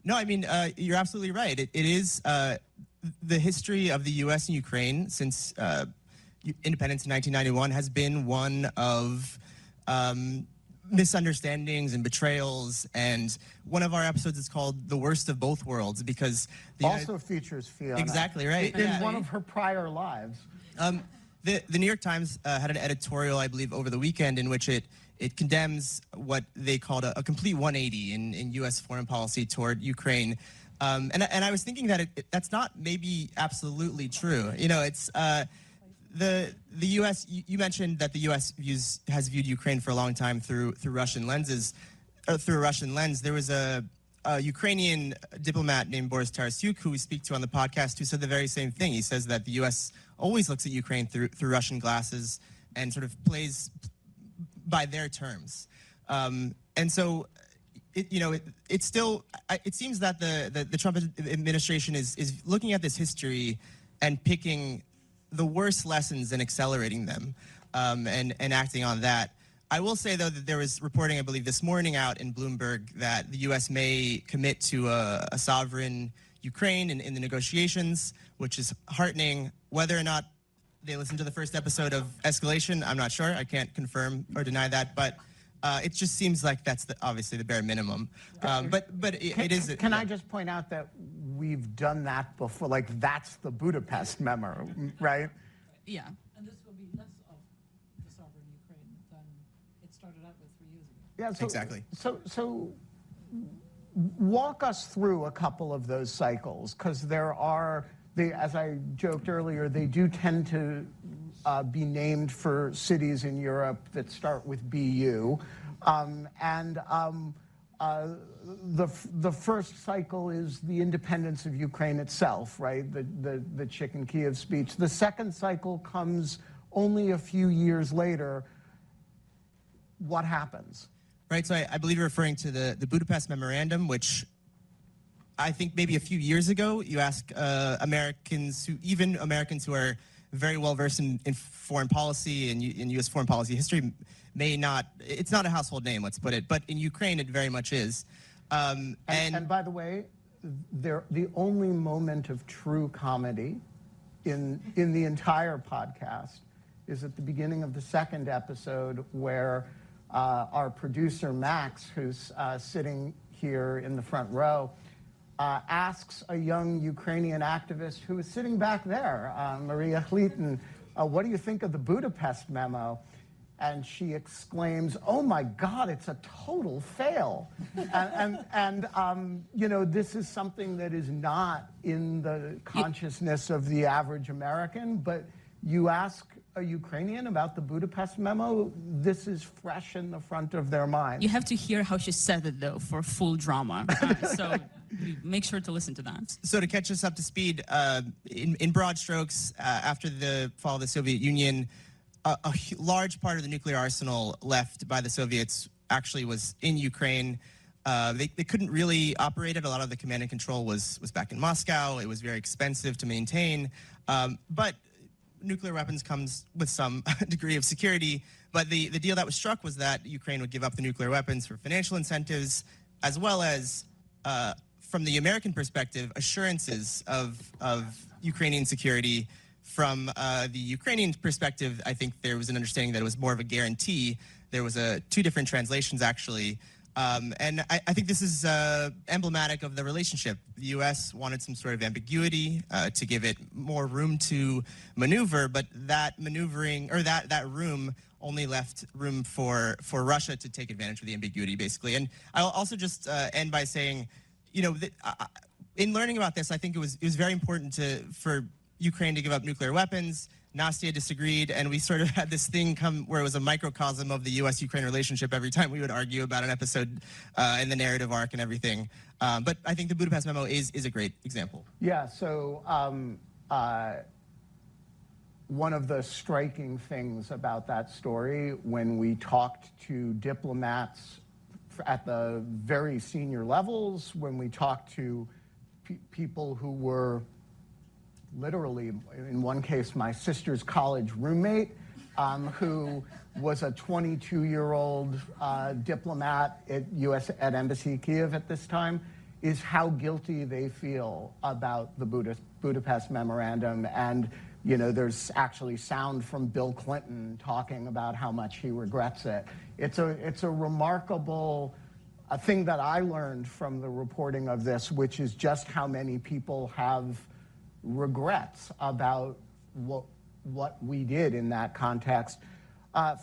no, I mean, you're absolutely right. It is the history of the U.S. and Ukraine since independence in 1991 has been one of misunderstandings and betrayals. And one of our episodes is called "The Worst of Both Worlds" because also features Fiona. Exactly right. In one of her prior lives. The New York Times had an editorial, I believe, over the weekend in which it condemns what they called a complete 180 in U.S. foreign policy toward Ukraine. And I was thinking that that's not maybe absolutely true. It's the U.S. You mentioned that the U.S. has viewed Ukraine for a long time through Russian lenses, through a Russian lens. There was a Ukrainian diplomat named Boris Tarasyuk, who we speak to on the podcast, who said the very same thing. He says that the U.S. always looks at Ukraine through Russian glasses and sort of plays by their terms. And so, it seems that the Trump administration is looking at this history and picking the worst lessons and accelerating them and acting on that. I will say, though, that there was reporting, I believe, this morning out in Bloomberg that the U.S. may commit to a sovereign Ukraine in the negotiations, which is heartening. Whether or not they listened to the first episode of Escalation, I'm not sure. I can't confirm or deny that, but it just seems like that's obviously the bare minimum. But it is. Can I just point out that we've done that before? Like, that's the Budapest memo, right? Yeah. And this will be less of the sovereign Ukraine than it started out with 3 years ago. Yeah, so, Exactly. So walk us through a couple of those cycles, because as I joked earlier, they do tend to be named for cities in Europe that start with BU. The first cycle is the independence of Ukraine itself, right? The Chicken Kyiv speech. The second cycle comes only a few years later. What happens? Right, so I believe you're referring to the Budapest Memorandum, which I think maybe a few years ago, you ask Americans who are very well versed in foreign policy and in U.S. foreign policy history, it's not a household name, let's put it, but in Ukraine it very much is. And by the way, the only moment of true comedy in the entire podcast is at the beginning of the second episode, where our producer Max, who's sitting here in the front row, asks a young Ukrainian activist who is sitting back there, Maria Khlitin, what do you think of the Budapest memo? And she exclaims, "Oh my God, it's a total fail." You know, this is something that is not in the consciousness of the average American, but you ask a Ukrainian about the Budapest memo, this is fresh in the front of their mind. You have to hear how she said it, though, for full drama. So make sure to listen to that. So to catch us up to speed, in broad strokes, after the fall of the Soviet Union, a large part of the nuclear arsenal left by the Soviets actually was in Ukraine. They couldn't really operate it. A lot of the command and control was back in Moscow. It was very expensive to maintain. But nuclear weapons comes with some degree of security. But the deal that was struck was that Ukraine would give up the nuclear weapons for financial incentives, as well as, from the American perspective, assurances of Ukrainian security. From the Ukrainian perspective, I think there was an understanding that it was more of a guarantee. There was two different translations, actually. And I think this is emblematic of the relationship. The U.S. wanted some sort of ambiguity to give it more room to maneuver, but that maneuvering, or that room only left room for Russia to take advantage of the ambiguity, basically. And I'll also just end by saying, you know, in learning about this, I think it was very important for Ukraine to give up nuclear weapons. Nastya disagreed, and we sort of had this thing come where it was a microcosm of the U.S.-Ukraine relationship every time we would argue about an episode in the narrative arc and everything. But I think the Budapest memo is a great example. Yeah, so one of the striking things about that story, when we talked to diplomats at the very senior levels, when we talked to people who were literally, in one case, my sister's college roommate, who was a 22-year-old diplomat at Embassy Kyiv at this time, is how guilty they feel about the Budapest Memorandum. And, you know, there's actually sound from Bill Clinton talking about how much he regrets it. It's a remarkable thing that I learned from the reporting of this, which is just how many people have regrets about what we did in that context.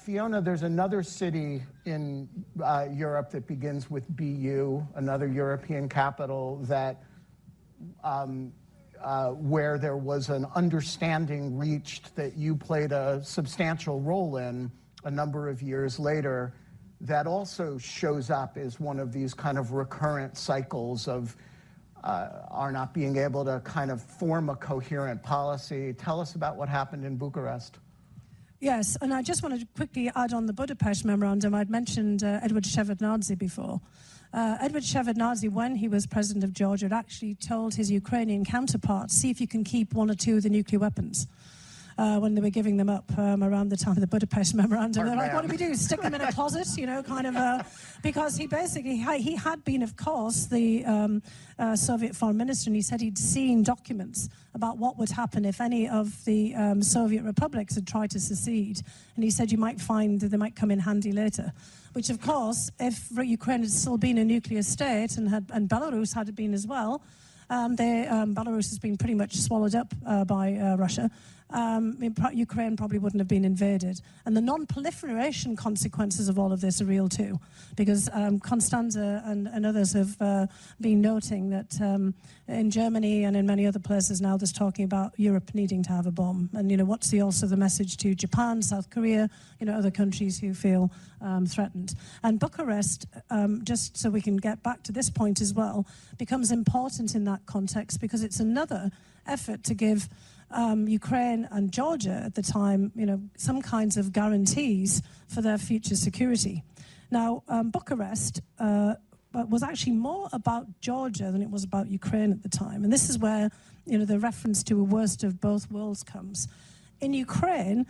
Fiona, there's another city in Europe that begins with BU, another European capital that where there was an understanding reached that you played a substantial role in a number of years later, that also shows up as one of these kind of recurrent cycles of are not being able to kind of form a coherent policy. Tell us about what happened in Bucharest. Yes, and I just wanted to quickly add on the Budapest Memorandum. I'd mentioned Edward Shevardnadze before. Edward Shevardnadze, when he was president of Georgia, had actually told his Ukrainian counterparts, see if you can keep one or two of the nuclear weapons. When they were giving them up around the time of the Budapest Memorandum. They're like, what do we do? Stick them in a closet, you know, kind of, because he basically, he had been, of course, the Soviet foreign minister, and he said he'd seen documents about what would happen if any of the Soviet republics had tried to secede. And he said you might find that they might come in handy later. Which, of course, if Ukraine had still been a nuclear state, and Belarus had been as well, Belarus has been pretty much swallowed up by Russia. Ukraine probably wouldn't have been invaded. And the non-proliferation consequences of all of this are real too, because Constanza and others have been noting that in Germany and in many other places now there's talking about Europe needing to have a bomb. And, you know, what's also the message to Japan, South Korea, you know, other countries who feel threatened. And Bucharest, just so we can get back to this point as well, becomes important in that context because it's another effort to give Ukraine and Georgia at the time, you know, some kinds of guarantees for their future security. Now, Bucharest was actually more about Georgia than it was about Ukraine at the time. And this is where, you know, the reference to a worst of both worlds comes. In Ukraine,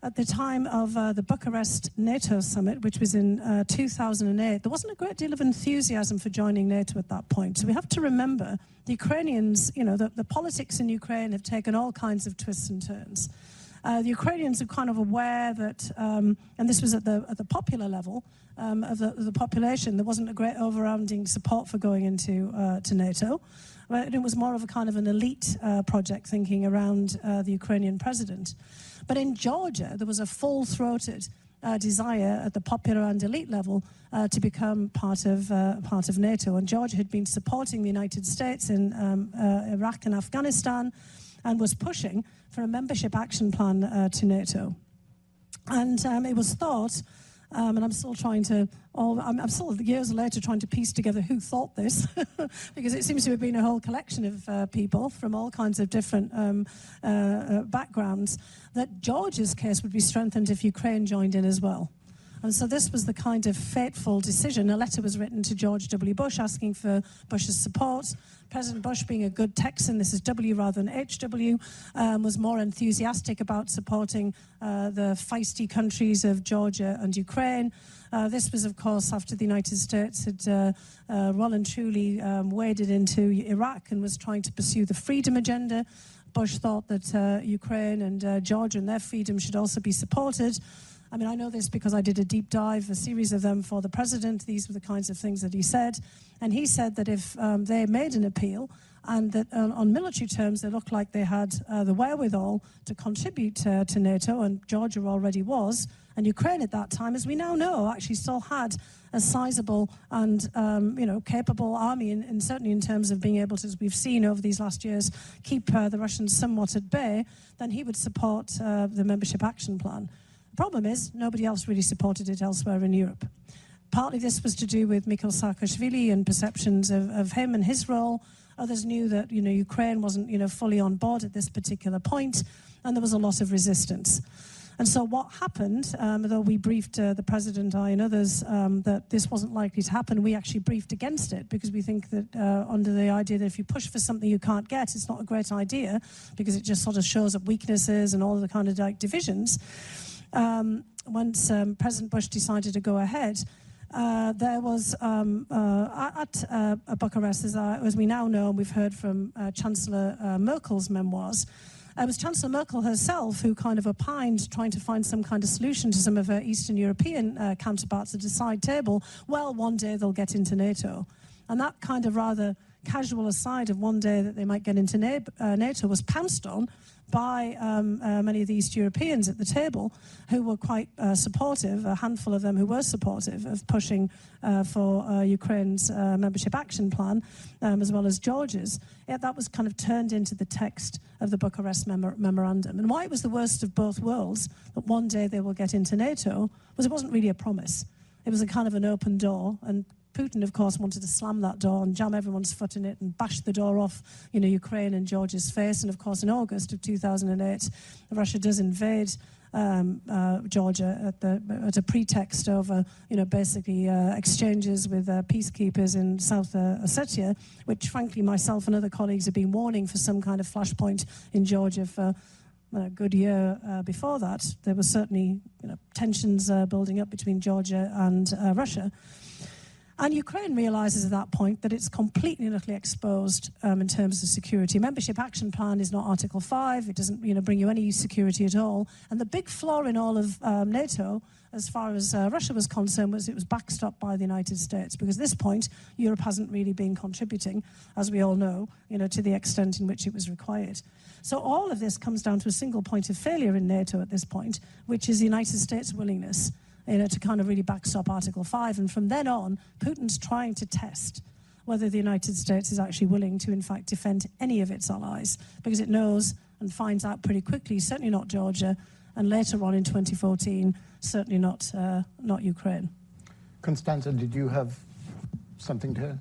at the time of the Bucharest NATO summit, which was in 2008, there wasn't a great deal of enthusiasm for joining NATO at that point. So we have to remember the Ukrainians, you know, the politics in Ukraine have taken all kinds of twists and turns. The Ukrainians are kind of aware that, and this was at the popular level of the population, there wasn't a great overrounding support for going into to NATO. But it was more of a kind of an elite project thinking around the Ukrainian president. But in Georgia, there was a full-throated desire at the popular and elite level to become part of NATO. And Georgia had been supporting the United States in Iraq and Afghanistan, and was pushing for a membership action plan to NATO. And it was thought, and I'm still trying to, I'm still years later trying to piece together who thought this, because it seems to have been a whole collection of people from all kinds of different backgrounds, that Georgia's case would be strengthened if Ukraine joined in as well. And so this was the kind of fateful decision. A letter was written to George W. Bush asking for Bush's support. President Bush, being a good Texan, this is W rather than HW, was more enthusiastic about supporting the feisty countries of Georgia and Ukraine. This was, of course, after the United States had well and truly waded into Iraq and was trying to pursue the freedom agenda. Bush thought that Ukraine and Georgia and their freedom should also be supported. I mean, I know this because I did a deep dive, a series of them for the president. These were the kinds of things that he said. And he said that if they made an appeal and that on military terms they looked like they had the wherewithal to contribute to NATO, and Georgia already was, and Ukraine at that time, as we now know, actually still had a sizable and capable army, and certainly in terms of being able to, as we've seen over these last years, keep the Russians somewhat at bay, then he would support the membership action plan. The problem is, nobody else really supported it elsewhere in Europe. Partly this was to do with Mikhail Saakashvili and perceptions of him and his role. Others knew that, Ukraine wasn't, fully on board at this particular point, and there was a lot of resistance. And so what happened, though we briefed the President, I and others, that this wasn't likely to happen, we actually briefed against it because we think that under the idea that if you push for something you can't get, it's not a great idea because it just sort of shows up weaknesses and all the kind of divisions. Once President Bush decided to go ahead, there was at Bucharest, as we now know, and we've heard from Chancellor Merkel's memoirs, it was Chancellor Merkel herself who kind of opined, trying to find some kind of solution to some of her Eastern European counterparts at a side table. Well, one day they'll get into NATO. And that kind of rather casual aside of one day that they might get into NATO was pounced on by many of the East Europeans at the table who were quite supportive, a handful of them who were supportive of pushing for Ukraine's membership action plan, as well as Georgia's. Yet that was kind of turned into the text of the Bucharest memorandum. And why it was the worst of both worlds, that one day they will get into NATO, was it wasn't really a promise. It was a kind of an open door, and Putin, of course, wanted to slam that door and jam everyone's foot in it and bash the door off, Ukraine and Georgia's face. And, of course, in August of 2008, Russia does invade Georgia at a pretext of, basically exchanges with peacekeepers in South Ossetia, which, frankly, myself and other colleagues have been warning for some kind of flashpoint in Georgia for a good year before that. There were certainly tensions building up between Georgia and Russia. And Ukraine realizes at that point that it's completely and utterly exposed in terms of security. Membership Action Plan is not Article 5. It doesn't bring you any security at all. And the big flaw in all of NATO, as far as Russia was concerned, was it was backstopped by the United States. Because at this point, Europe hasn't really been contributing, as we all know, to the extent in which it was required. So all of this comes down to a single point of failure in NATO at this point, which is the United States' willingness to kind of really backstop Article 5. And from then on, Putin's trying to test whether the United States is actually willing to, in fact, defend any of its allies, because it knows and finds out pretty quickly, certainly not Georgia, and later on in 2014, certainly not Ukraine. Constanza, did you have something to?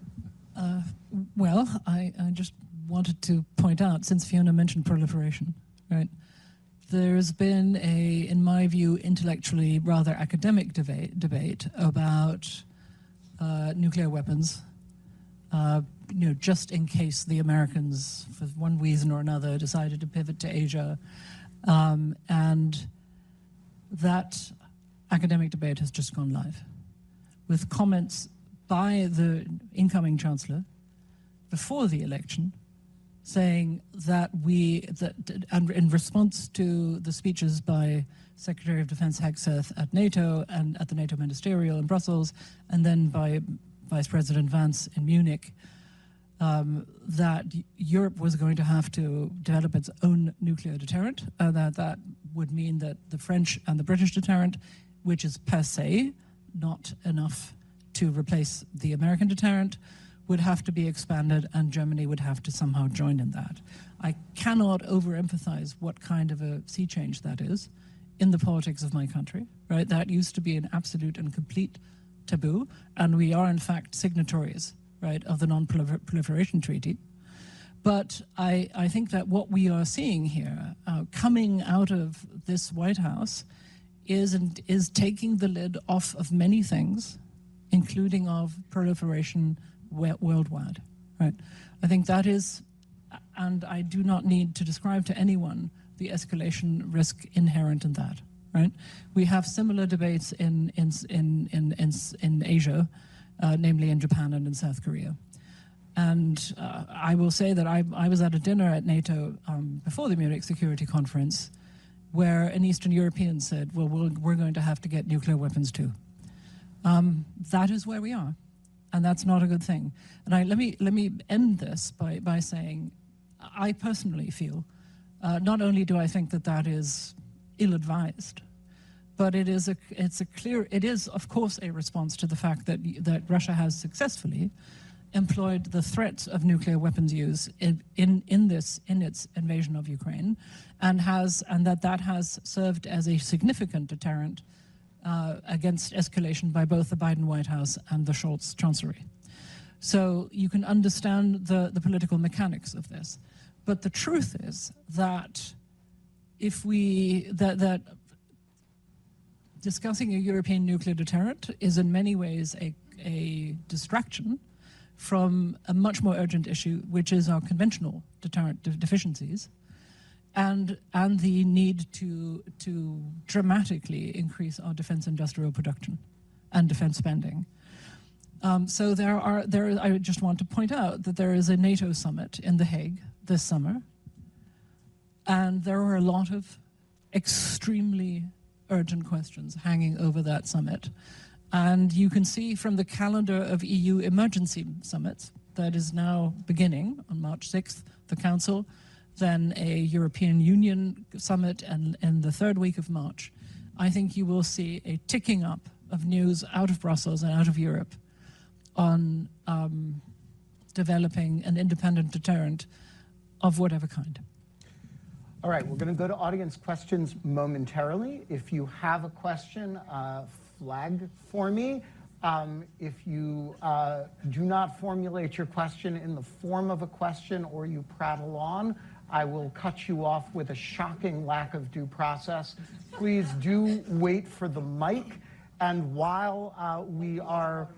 Well, I just wanted to point out, since Fiona mentioned proliferation, right? There's been in my view, intellectually rather academic debate about nuclear weapons, just in case the Americans, for one reason or another, decided to pivot to Asia. And that academic debate has just gone live, with comments by the incoming chancellor before the election saying that and in response to the speeches by Secretary of Defense Hegseth at NATO and at the NATO Ministerial in Brussels, and then by Vice President Vance in Munich, that Europe was going to have to develop its own nuclear deterrent, that would mean that the French and the British deterrent, which is per se not enough to replace the American deterrent, would have to be expanded, and Germany would have to somehow join in that. I cannot overemphasize what kind of a sea change that is in the politics of my country, right? That used to be an absolute and complete taboo, and we are in fact signatories, right, of the Non-Proliferation Treaty. But I think that what we are seeing here, coming out of this White House, is taking the lid off of many things, including of proliferation worldwide, right? I think that is, and I do not need to describe to anyone the escalation risk inherent in that, right? We have similar debates in Asia, namely in Japan and in South Korea. And I will say that I was at a dinner at NATO before the Munich Security Conference, where an Eastern European said, well, we're going to have to get nuclear weapons too. That is where we are, and that's not a good thing. And let me end this by saying, I personally feel, not only do I think that that is ill-advised, but it is of course a response to the fact that Russia has successfully employed the threat of nuclear weapons use in its invasion of Ukraine, and that has served as a significant deterrent against escalation by both the Biden White House and the Scholz Chancellery. So you can understand the political mechanics of this. But the truth is that that discussing a European nuclear deterrent is in many ways a distraction from a much more urgent issue, which is our conventional deterrent deficiencies, and the need to dramatically increase our defense industrial production and defense spending. So I just want to point out that there is a NATO summit in The Hague this summer, and there are a lot of extremely urgent questions hanging over that summit. And you can see from the calendar of EU emergency summits that is now beginning on March 6th, the Council, then a European Union summit, and in the third week of March, I think you will see a ticking up of news out of Brussels and out of Europe on developing an independent deterrent of whatever kind. All right, we're going to go to audience questions momentarily. If you have a question, flag for me. If you do not formulate your question in the form of a question, or you prattle on, I will cut you off with a shocking lack of due process. Please do wait for the mic. And while we are,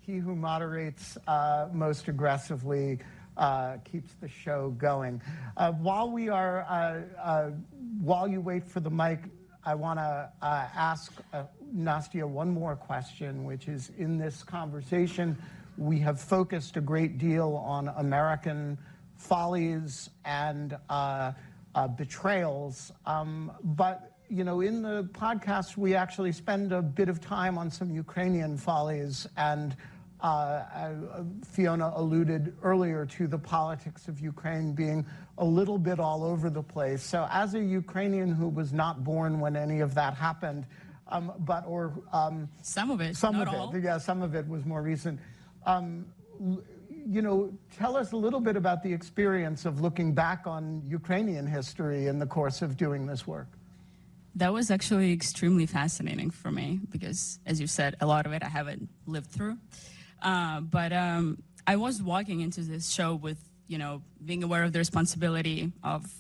he who moderates most aggressively keeps the show going. While you wait for the mic, I want to ask Nastya one more question, which is, in this conversation, we have focused a great deal on American follies and betrayals. But, in the podcast, we actually spend a bit of time on some Ukrainian follies, and Fiona alluded earlier to the politics of Ukraine being a little bit all over the place. So as a Ukrainian who was not born when any of that happened, some of it, some of it was more recent. Tell us a little bit about the experience of looking back on Ukrainian history in the course of doing this work. That was actually extremely fascinating for me because, as you said, a lot of it I haven't lived through. But I was walking into this show with, being aware of the responsibility of,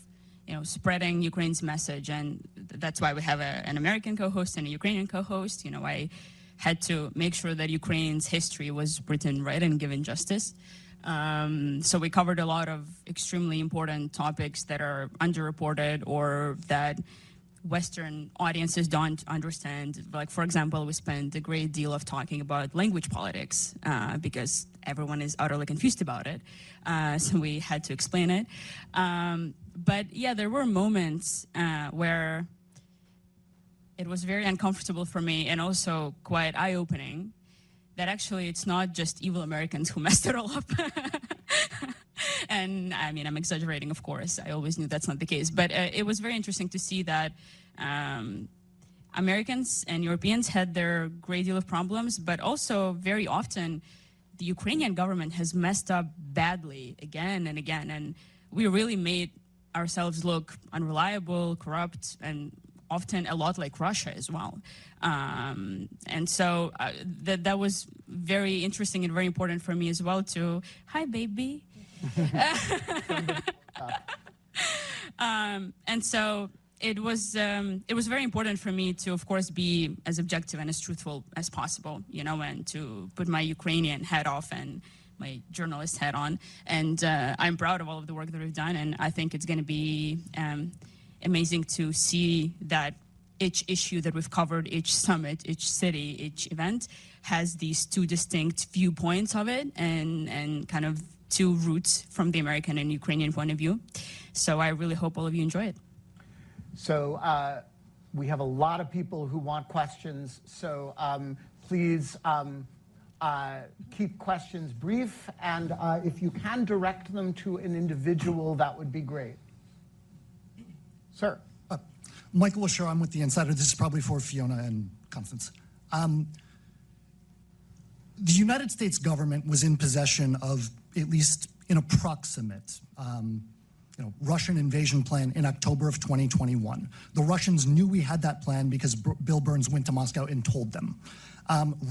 spreading Ukraine's message. And that's why we have an American co-host and a Ukrainian co-host. I had to make sure that Ukraine's history was written right and given justice. So we covered a lot of extremely important topics that are underreported or that Western audiences don't understand. Like, for example, we spend a great deal of talking about language politics because everyone is utterly confused about it. So we had to explain it. But yeah, there were moments where it was very uncomfortable for me and also quite eye-opening that actually it's not just evil Americans who messed it all up. And I mean, I'm exaggerating, of course. I always knew that's not the case. But it was very interesting to see that Americans and Europeans had their great deal of problems, but also very often the Ukrainian government has messed up badly again and again. And we really made ourselves look unreliable, corrupt, and often a lot like Russia as well. And so that was very interesting and very important for me as well to, hi, baby. And so it was very important for me to, of course, be as objective and as truthful as possible, you know, and to put my Ukrainian hat off and my journalist hat on. And I'm proud of all of the work that we've done, and I think it's going to be amazing to see that each issue that we've covered, each summit, each city, each event has these two distinct viewpoints of it and kind of two roots from the American and Ukrainian point of view. So I really hope all of you enjoy it. So we have a lot of people who want questions. So please keep questions brief. And if you can direct them to an individual, that would be great. Sir. Michael Lasher, I'm with The Insider. This is probably for Fiona and Constance. The United States government was in possession of at least an approximate Russian invasion plan in October of 2021. The Russians knew we had that plan because Bill Burns went to Moscow and told them.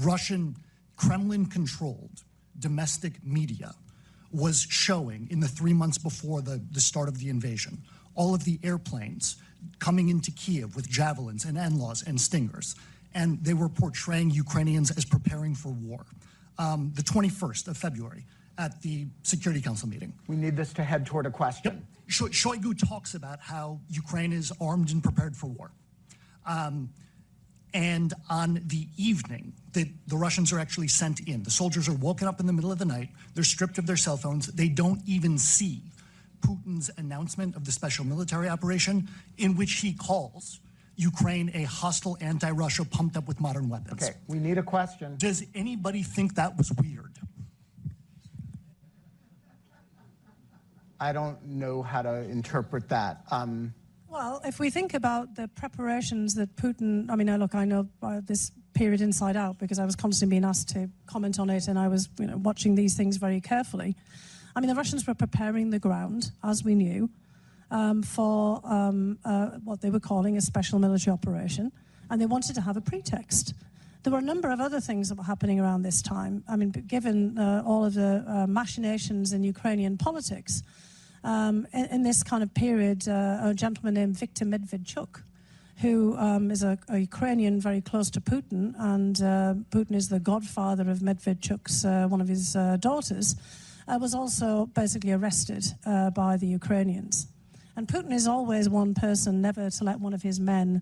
Russian Kremlin-controlled domestic media was showing in the 3 months before the start of the invasion all of the airplanes coming into Kiev with javelins and NLAWs and Stingers. And they were portraying Ukrainians as preparing for war. The 21st of February at the Security Council meeting. We need this to head toward a question. Yep. Shoigu talks about how Ukraine is armed and prepared for war. And on the evening that the Russians are actually sent in, the soldiers are woken up in the middle of the night, they're stripped of their cell phones, they don't even see Putin's announcement of the special military operation in which he calls Ukraine a hostile anti-Russia pumped up with modern weapons. Okay, we need a question. Does anybody think that was weird? I don't know how to interpret that. Well, if we think about the preparations that Putin, I mean, look, I know this period inside out because I was constantly being asked to comment on it and I was watching these things very carefully. I mean, the Russians were preparing the ground, as we knew, for what they were calling a special military operation, and they wanted to have a pretext. There were a number of other things that were happening around this time. I mean, given all of the machinations in Ukrainian politics, in this kind of period, a gentleman named Viktor Medvedchuk, who is a Ukrainian very close to Putin, and Putin is the godfather of Medvedchuk's, one of his daughters, was also basically arrested by the Ukrainians. And Putin is always one person never to let one of his men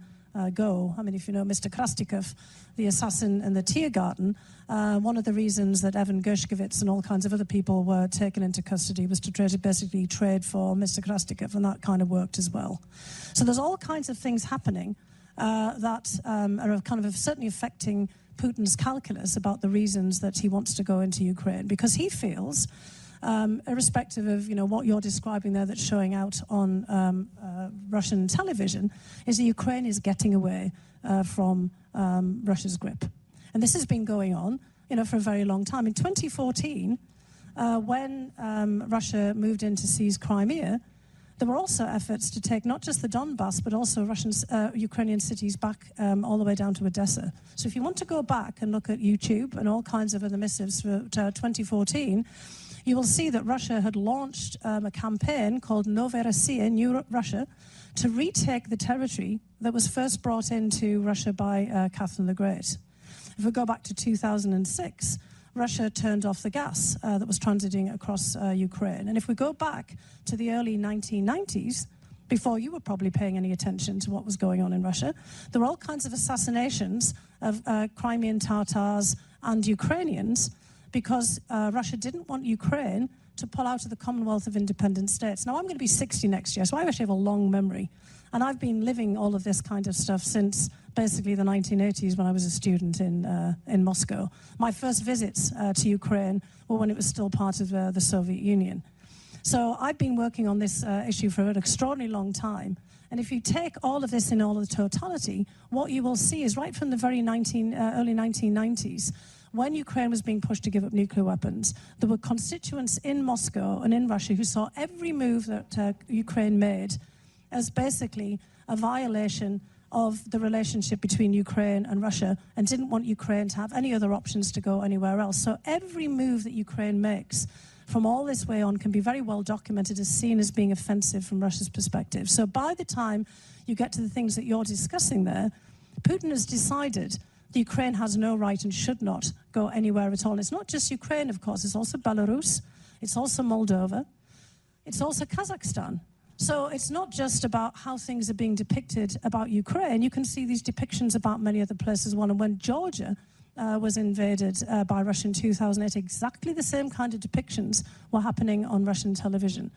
go. I mean, if you know Mr. Krastikov, the assassin in the Tiergarten, one of the reasons that Evan Gershkovich and all kinds of other people were taken into custody was to basically trade for Mr. Krastikov, and that kind of worked as well. So there's all kinds of things happening that are kind of certainly affecting Putin's calculus about the reasons that he wants to go into Ukraine, because he feels, irrespective of what you're describing there that's showing out on Russian television, is that Ukraine is getting away from Russia's grip. And this has been going on for a very long time. In 2014, when Russia moved in to seize Crimea, there were also efforts to take not just the Donbass, but also Ukrainian cities back all the way down to Odessa. So if you want to go back and look at YouTube and all kinds of other missives for 2014, you will see that Russia had launched a campaign called Novaya Rossiya, New Russia, to retake the territory that was first brought into Russia by Catherine the Great. If we go back to 2006, Russia turned off the gas that was transiting across Ukraine. And if we go back to the early 1990s, before you were probably paying any attention to what was going on in Russia. There were all kinds of assassinations of Crimean Tatars and Ukrainians because Russia didn't want Ukraine to pull out of the Commonwealth of Independent States. Now, I'm going to be 60 next year, so I actually have a long memory. And I've been living all of this kind of stuff since basically the 1980s when I was a student in Moscow. My first visits to Ukraine were when it was still part of the Soviet Union. So I've been working on this issue for an extraordinarily long time. And if you take all of this in all of the totality, what you will see is right from the very early 1990s, when Ukraine was being pushed to give up nuclear weapons, there were constituents in Moscow and in Russia who saw every move that Ukraine made as basically a violation of the relationship between Ukraine and Russia and didn't want Ukraine to have any other options to go anywhere else. So every move that Ukraine makes from all this way on can be very well documented as seen as being offensive from Russia's perspective. So by the time you get to the things that you're discussing there, Putin has decided that Ukraine has no right and should not go anywhere at all. And it's not just Ukraine, of course. It's also Belarus. It's also Moldova. It's also Kazakhstan. So it's not just about how things are being depicted about Ukraine. You can see these depictions about many other places as well. And when Georgia was invaded by Russia in 2008, exactly the same kind of depictions were happening on Russian television.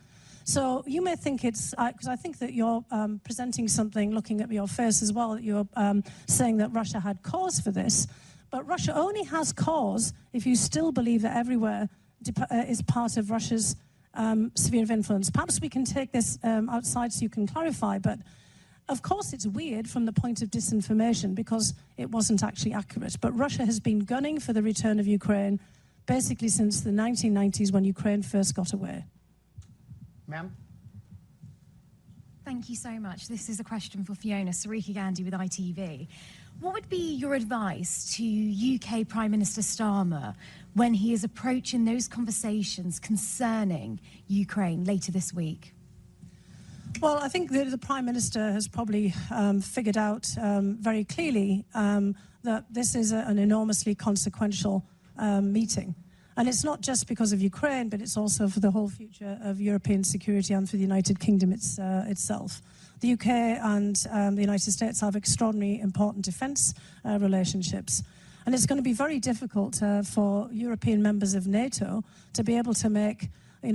So you may think it's, because I think that you're presenting something, looking at your face as well, that you're saying that Russia had cause for this. But Russia only has cause if you still believe that everywhere is part of Russia's sphere of influence. Perhaps we can take this outside so you can clarify, but of course it's weird from the point of disinformation because it wasn't actually accurate. But Russia has been gunning for the return of Ukraine basically since the 1990s when Ukraine first got away. Ma'am? Thank you so much. This is a question for Fiona, Sarika Gandhi with ITV. What would be your advice to UK Prime Minister Starmer when he is approaching those conversations concerning Ukraine later this week? Well, I think the Prime Minister has probably figured out very clearly that this is an enormously consequential meeting. And it's not just because of Ukraine, but it's also for the whole future of European security and for the United Kingdom itself. The UK and the United States have extraordinarily important defence relationships. And it's going to be very difficult for European members of NATO to be able to make,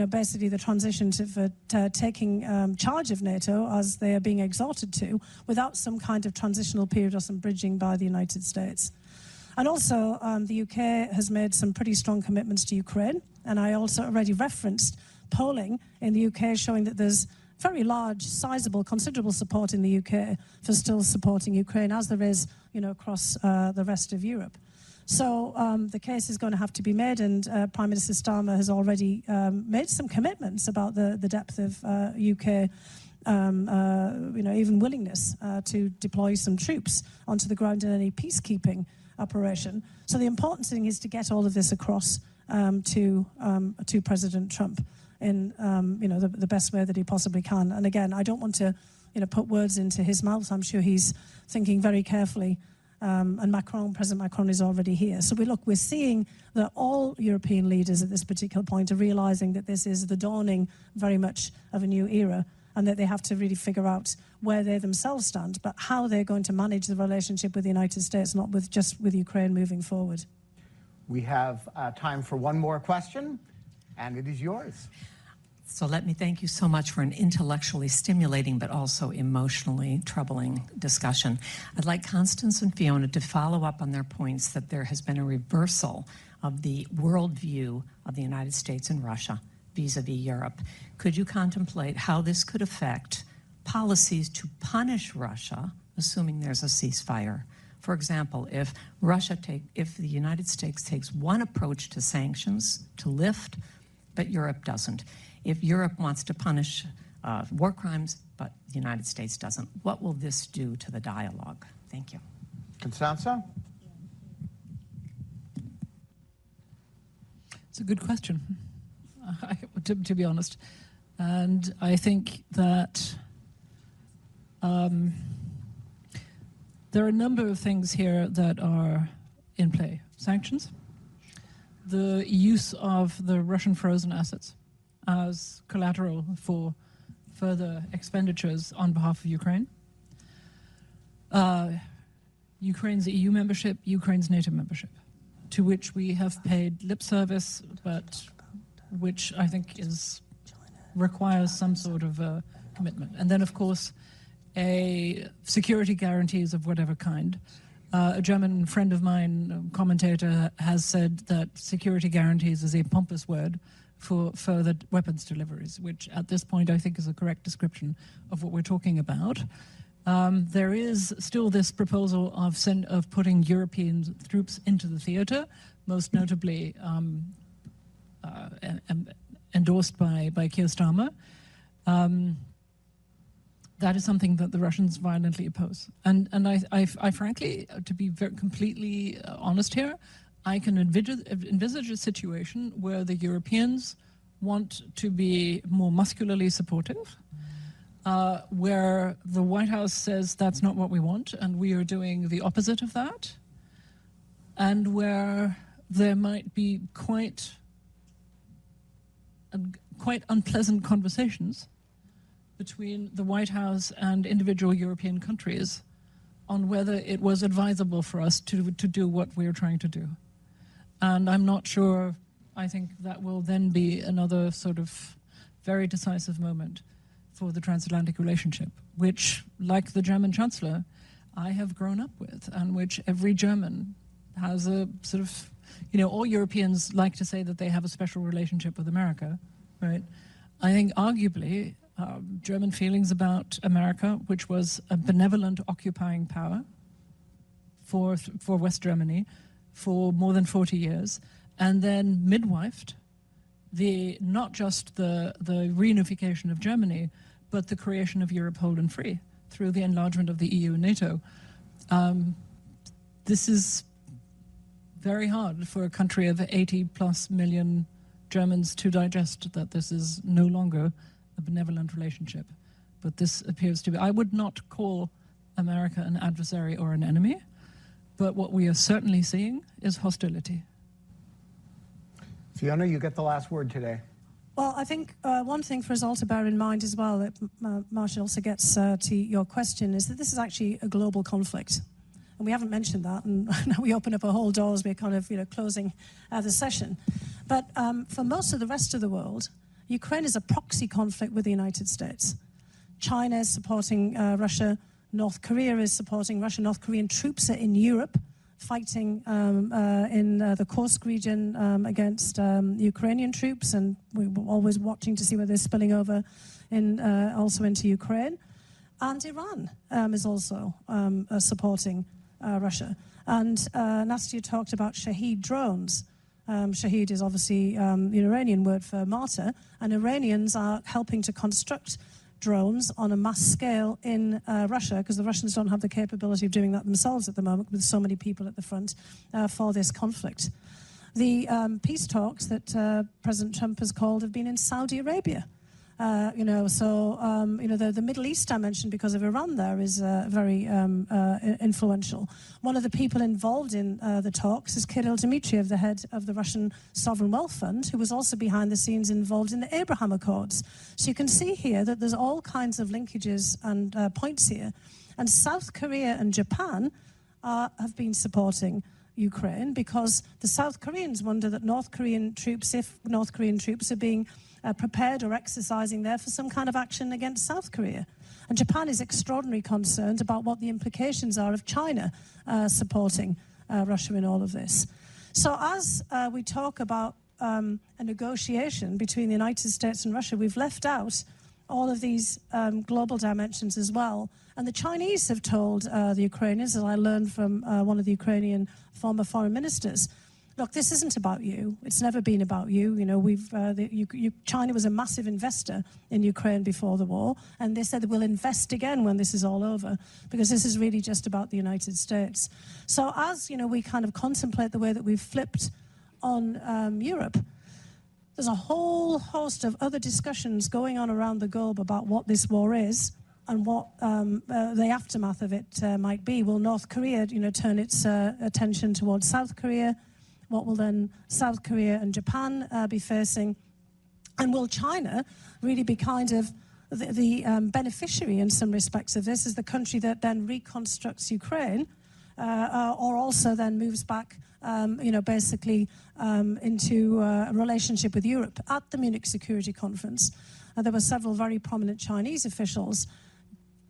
basically the transition to taking charge of NATO as they are being exhorted to without some kind of transitional period or some bridging by the United States. And also, the UK has made some pretty strong commitments to Ukraine. And I also already referenced polling in the UK showing that there's very large, sizable, considerable support in the UK for still supporting Ukraine, as there is, across the rest of Europe. So the case is going to have to be made, and Prime Minister Starmer has already made some commitments about the depth of UK even willingness to deploy some troops onto the ground in any peacekeeping operation. So the important thing is to get all of this across to President Trump in the best way that he possibly can. And again, I don't want to put words into his mouth. I'm sure he's thinking very carefully. And President Macron is already here. So we're seeing that all European leaders at this particular point are realizing that this is the dawning very much of a new era, and that they have to really figure out where they themselves stand, but how they're going to manage the relationship with the United States, not just with Ukraine moving forward. We have time for one more question, and it is yours. So let me thank you so much for an intellectually stimulating but also emotionally troubling discussion. I'd like Constance and Fiona to follow up on their points that there has been a reversal of the worldview of the United States and Russia vis-a-vis Europe. Could you contemplate how this could affect policies to punish Russia, assuming there's a ceasefire? For example, if the United States takes one approach to sanctions, to lift, but Europe doesn't. If Europe wants to punish war crimes, but the United States doesn't, what will this do to the dialogue? Thank you. Constanza? It's a good question, to be honest. And I think that there are a number of things here that are in play. Sanctions, the use of the Russian frozen assets as collateral for further expenditures on behalf of Ukraine. Ukraine's EU membership, Ukraine's NATO membership, to which we have paid lip service, but which I think requires some sort of commitment. And then, of course, security guarantees of whatever kind. A German friend of mine, commentator, has said that security guarantees is a pompous word for further weapons deliveries, which at this point I think is a correct description of what we're talking about. There is still this proposal of putting European troops into the theater, most notably endorsed by Keir Starmer. That is something that the Russians violently oppose. And I frankly, to be completely honest here, I can envisage a situation where the Europeans want to be more muscularly supportive, where the White House says that's not what we want, and we are doing the opposite of that, and where there might be quite unpleasant conversations between the White House and individual European countries on whether it was advisable for us to do what we're trying to do. And I'm not sure, I think that will then be another sort of very decisive moment for the transatlantic relationship, which, like the German Chancellor, I have grown up with, and which every German has a sort of, all Europeans like to say that they have a special relationship with America, right? I think arguably German feelings about America, which was a benevolent occupying power for West Germany for more than 40 years, and then midwifed not just the reunification of Germany, but the creation of Europe whole and free through the enlargement of the EU and NATO. This is very hard for a country of 80+ million Germans to digest, that this is no longer a benevolent relationship. But this appears to be, I would not call America an adversary or an enemy, but what we are certainly seeing is hostility. Fiona, you get the last word today. Well, I think one thing for us all to bear in mind as well, that Marshall also gets to your question, is that this is actually a global conflict. And we haven't mentioned that, and now we open up a whole door as we're kind of closing the session. But for most of the rest of the world, Ukraine is a proxy conflict with the United States. China is supporting Russia. North Korea is supporting Russia. North Korean troops are in Europe fighting in the Kursk region against Ukrainian troops, and we're always watching to see whether they're spilling over also into Ukraine. And Iran is also supporting Russia. And Nastya talked about Shahed drones. Shahed is obviously the Iranian word for martyr, and Iranians are helping to construct drones on a mass scale in Russia, because the Russians don't have the capability of doing that themselves at the moment, with so many people at the front for this conflict. The peace talks that President Trump has called have been in Saudi Arabia. The Middle East I mentioned because of Iran there is very influential. One of the people involved in the talks is Kirill Dmitriev, the head of the Russian Sovereign Wealth Fund, who was also behind the scenes involved in the Abraham Accords. So you can see here that there's all kinds of linkages and points here. And South Korea and Japan have been supporting Ukraine because the South Koreans wonder that North Korean troops, if North Korean troops are being prepared or exercising there for some kind of action against South Korea. And Japan is extraordinarily concerned about what the implications are of China supporting Russia in all of this. So as we talk about a negotiation between the United States and Russia, we've left out all of these global dimensions as well. And the Chinese have told the Ukrainians, as I learned from one of the Ukrainian former foreign ministers, look, this isn't about you. It's never been about you. China was a massive investor in Ukraine before the war, and they said we'll invest again when this is all over, because this is really just about the United States. So as we kind of contemplate the way that we've flipped on Europe, there's a whole host of other discussions going on around the globe about what this war is and what the aftermath of it might be. Will North Korea, turn its attention towards South Korea? What will then South Korea and Japan be facing? And will China really be kind of the beneficiary in some respects of this is the country that then reconstructs Ukraine, or also then moves back, basically into a relationship with Europe. At the Munich Security Conference, there were several very prominent Chinese officials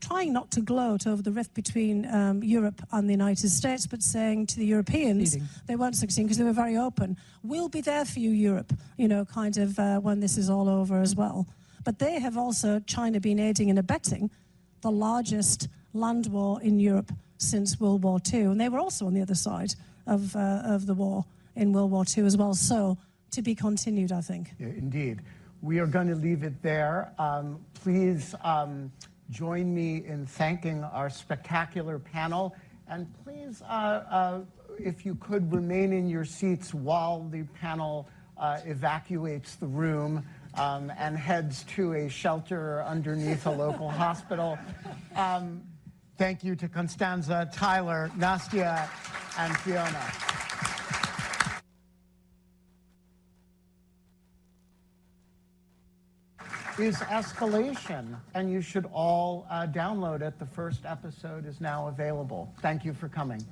trying not to gloat over the rift between Europe and the United States, but saying to the Europeans they weren't succeeding because they were very open. We'll be there for you, Europe, when this is all over as well. But they have also, China, been aiding and abetting the largest land war in Europe since World War II. And they were also on the other side of the war in World War II as well. So to be continued, I think. Yeah, indeed. We are going to leave it there. Please join me in thanking our spectacular panel. And please, if you could, remain in your seats while the panel evacuates the room and heads to a shelter underneath a local hospital. Thank you to Constanza, Tyler, Nastya, and Fiona. Is Escalation, and you should all download it. The first episode is now available. Thank you for coming.